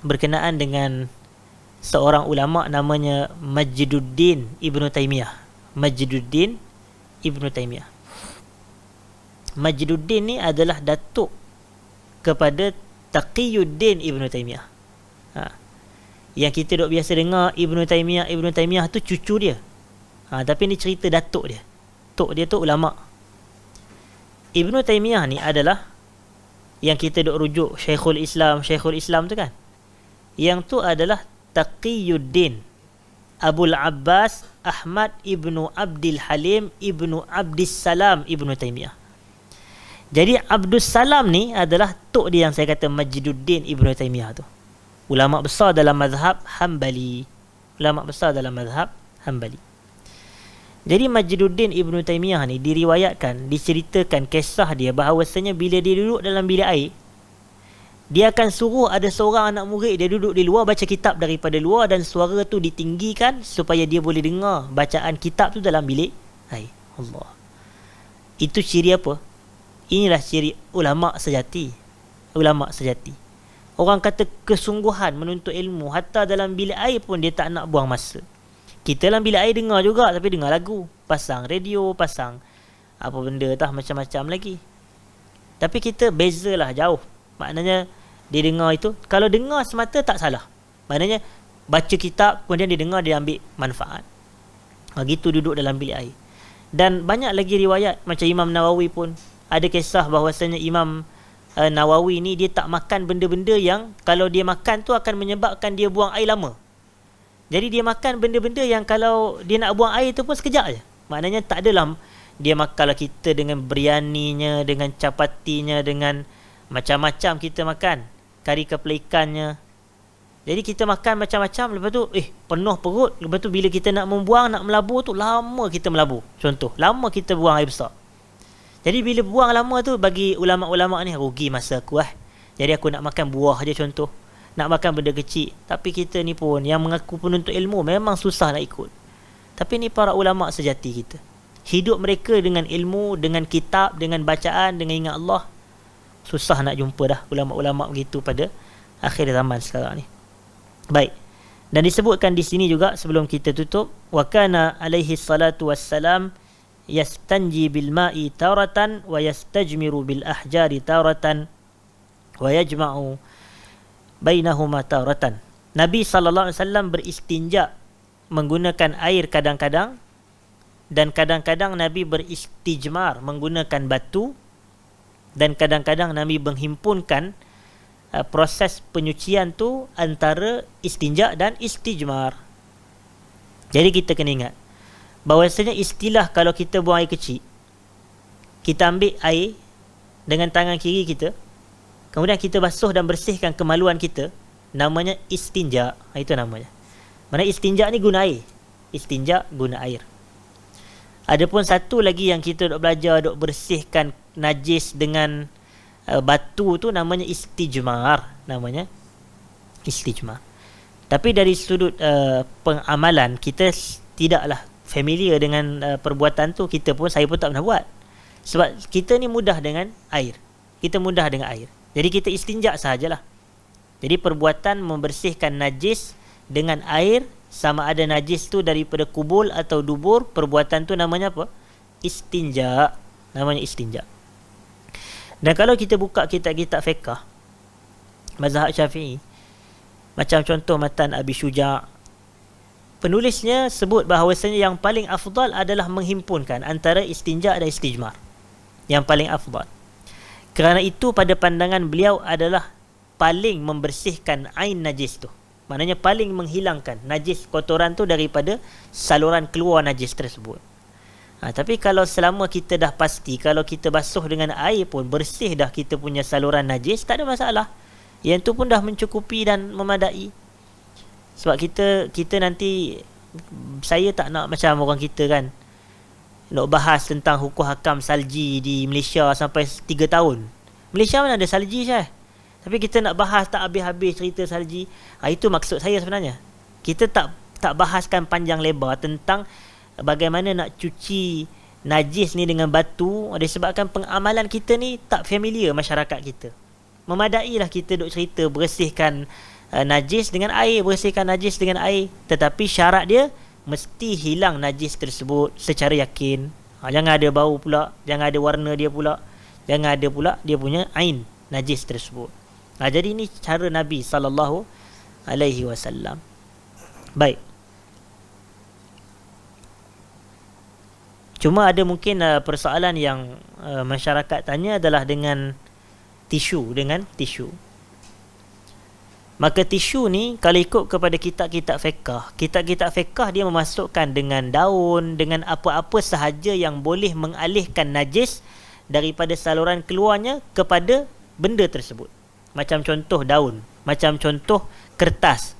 berkenaan dengan seorang ulama namanya Majduddin Ibnu Taimiyah. Majduddin Ibnu Taimiyah. Majduddin ni adalah datuk kepada Taqiyuddin Ibnu Taimiyah. Yang kita duk biasa dengar Ibnu Taimiyah tu cucu dia. Tapi ni cerita datuk dia. Tok dia tu ulama. Ibnu Taimiyah ni adalah yang kita duk rujuk Syekhul Islam tu kan. Yang tu adalah Taqiyuddin Abul Abbas Ahmad Ibnu Abdul Halim Ibnu Abdis Salam Ibnu Taimiyah. Jadi Abdus Salam ni adalah tok dia yang saya kata Majduddin Ibnu Taimiyah tu. Ulama besar dalam mazhab Hambali. Jadi Majduddin Ibnu Taimiyah ni diceritakan kisah dia bahawasanya bila dia duduk dalam bilik air, dia akan suruh ada seorang anak murid dia duduk di luar baca kitab daripada luar, dan suara tu ditinggikan supaya dia boleh dengar bacaan kitab tu dalam bilik air. Allah. Itu ciri apa? Inilah ciri ulama sejati. Orang kata kesungguhan menuntut ilmu, hatta dalam bilik air pun dia tak nak buang masa. Kita dalam bilik air dengar juga, tapi dengar lagu, pasang radio, pasang apa benda tah macam-macam lagi. Tapi kita bezalah jauh. Maknanya dia dengar itu, kalau dengar semata tak salah. Maknanya baca kitab kemudian dia dengar, dia ambil manfaat. Begitu duduk dalam bilik air. Dan banyak lagi riwayat, macam Imam Nawawi pun ada kisah bahawasanya Imam Nawawi ni dia tak makan benda-benda yang kalau dia makan tu akan menyebabkan dia buang air lama. Jadi dia makan benda-benda yang kalau dia nak buang air tu pun sekejap je. Maknanya tak adalah dia makan, kalau kita dengan biryaninya, dengan capatinya, dengan macam-macam kita makan, kari kepala ikannya. Jadi kita makan macam-macam, lepas tu penuh perut, lepas tu bila kita nak membuang, nak melabur tu lama kita melabur. Contoh, lama kita buang air besar. Jadi bila buang lama tu, bagi ulama-ulama ni rugi masa aku Jadi aku nak makan buah je contoh, nak makan benda kecil. Tapi kita ni pun yang mengaku penuntut ilmu memang susah nak ikut. Tapi ni para ulama sejati kita. Hidup mereka dengan ilmu, dengan kitab, dengan bacaan, dengan ingat Allah. Susah nak jumpa dah ulama-ulama begitu pada akhir zaman sekarang ni. Baik. Dan disebutkan di sini juga sebelum kita tutup, wa kana alaihi salatu wassalam yastanji bil ma'i taratan wa yastajmiru bil ahjari taratan wa yajma'u bainahuma taratan. Nabi sallallahu alaihi wasallam beristinja menggunakan air kadang-kadang, dan kadang-kadang Nabi beristijmar menggunakan batu, dan kadang-kadang Nabi menghimpunkan proses penyucian tu antara istinja dan istijmar. Jadi kita kena ingat bahawasanya istilah kalau kita buang air kecil, kita ambil air dengan tangan kiri kita, kemudian kita basuh dan bersihkan kemaluan kita, namanya istinja. Itu namanya. Mana istinja ni guna air. Istinja guna air. Adapun satu lagi yang kita dok belajar, dok bersihkan najis dengan batu tu, namanya istijmar. Namanya istijmar. Tapi dari sudut pengamalan, kita tidaklah familiar dengan perbuatan tu. Kita pun, saya pun tak pernah buat. Sebab kita ni mudah dengan air. Kita mudah dengan air. Jadi kita istinja sahajalah. Jadi perbuatan membersihkan najis dengan air, sama ada najis tu daripada kubul atau dubur, perbuatan tu namanya apa? Istinja. Namanya istinja. Dan kalau kita buka kitab-kitab fiqh mazhab Syafi'i, macam contoh matan Abi Syuja', penulisnya sebut bahawasanya yang paling afdal adalah menghimpunkan antara istinja dan istijmar. Yang paling afdal. Kerana itu pada pandangan beliau adalah paling membersihkan ain najis tu. Maknanya paling menghilangkan najis kotoran tu daripada saluran keluar najis tersebut. Tapi kalau selama kita dah pasti, kalau kita basuh dengan air pun bersih dah kita punya saluran najis, tak ada masalah. Yang tu pun dah mencukupi dan memadai. Sebab kita nanti, saya tak nak macam orang kita kan, nak bahas tentang hukum hakam salji di Malaysia sampai 3 tahun. Malaysia mana ada salji Syah? Tapi kita nak bahas tak habis-habis cerita salji. Itu maksud saya sebenarnya. Kita tak bahaskan panjang lebar tentang bagaimana nak cuci najis ni dengan batu, disebabkan pengamalan kita ni tak familiar masyarakat kita. Memadailah kita duk cerita bersihkan najis dengan air, bersihkan najis dengan air, tetapi syarat dia mesti hilang najis tersebut secara yakin. Jangan ada bau pula, jangan ada warna dia pula, jangan ada pula dia punya ain najis tersebut. Jadi ini cara Nabi SAW. Baik. Cuma ada mungkin persoalan yang masyarakat tanya adalah dengan tisu. Maka tisu ni kalau ikut kepada kitab-kitab fiqh dia memasukkan dengan daun, dengan apa-apa sahaja yang boleh mengalihkan najis daripada saluran keluarnya kepada benda tersebut. Macam contoh daun, macam contoh kertas.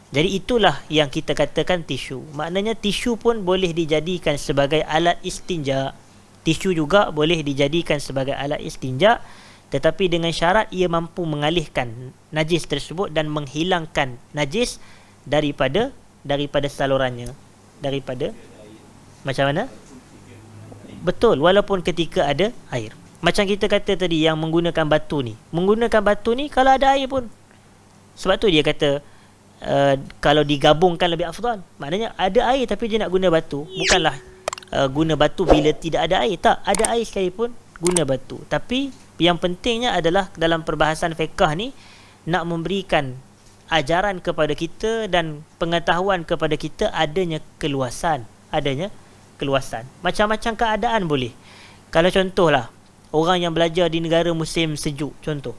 Jadi itulah yang kita katakan tisu. Maknanya tisu pun boleh dijadikan sebagai alat istinja. Tisu juga boleh dijadikan sebagai alat istinja, tetapi dengan syarat ia mampu mengalihkan najis tersebut dan menghilangkan najis daripada salurannya. Daripada macam mana? Betul, walaupun ketika ada air. Macam kita kata tadi yang menggunakan batu ni. Menggunakan batu ni kalau ada air pun. Sebab tu dia kata kalau digabungkan lebih afdal. Maknanya ada air tapi dia nak guna batu. Bukanlah guna batu bila tidak ada air. Tak, ada air sekalipun guna batu. Tapi yang pentingnya adalah dalam perbahasan fiqh ni nak memberikan ajaran kepada kita dan pengetahuan kepada kita adanya keluasan. Macam-macam keadaan boleh. Kalau contohlah orang yang belajar di negara musim sejuk, contoh.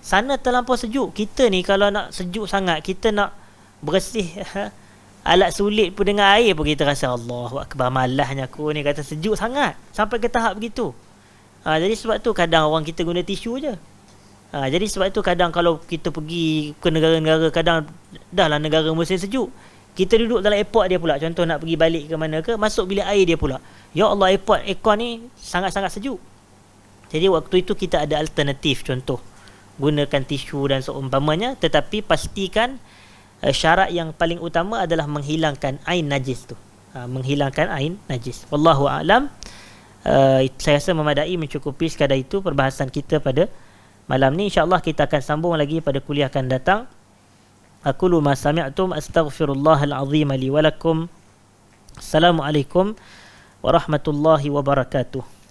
Sana terlampau sejuk. Kita ni kalau nak sejuk sangat, kita nak bersih alat sulit pun dengan air pun kita rasa Allahu Akbar, malahnya aku ni, kata sejuk sangat sampai ke tahap begitu. Jadi sebab tu kadang orang kita guna tisu je. Jadi sebab tu kadang kalau kita pergi ke negara-negara, kadang dah lah negara musim sejuk, kita duduk dalam airport dia pula, contoh nak pergi balik ke mana ke, masuk bilik air dia pula. Ya Allah, aircon ni sangat-sangat sejuk. Jadi waktu itu kita ada alternatif, contoh gunakan tisu dan seumpamanya, tetapi pastikan syarat yang paling utama adalah menghilangkan ain najis tu. Menghilangkan ain najis. Wallahu a'lam. Saya rasa memadai, mencukupi sekadar itu perbahasan kita pada malam ni. InsyaAllah kita akan sambung lagi pada kuliah akan datang. aqulu ma sami'tum astaghfirullahal azim li wa lakum. Assalamualaikum warahmatullahi wabarakatuh.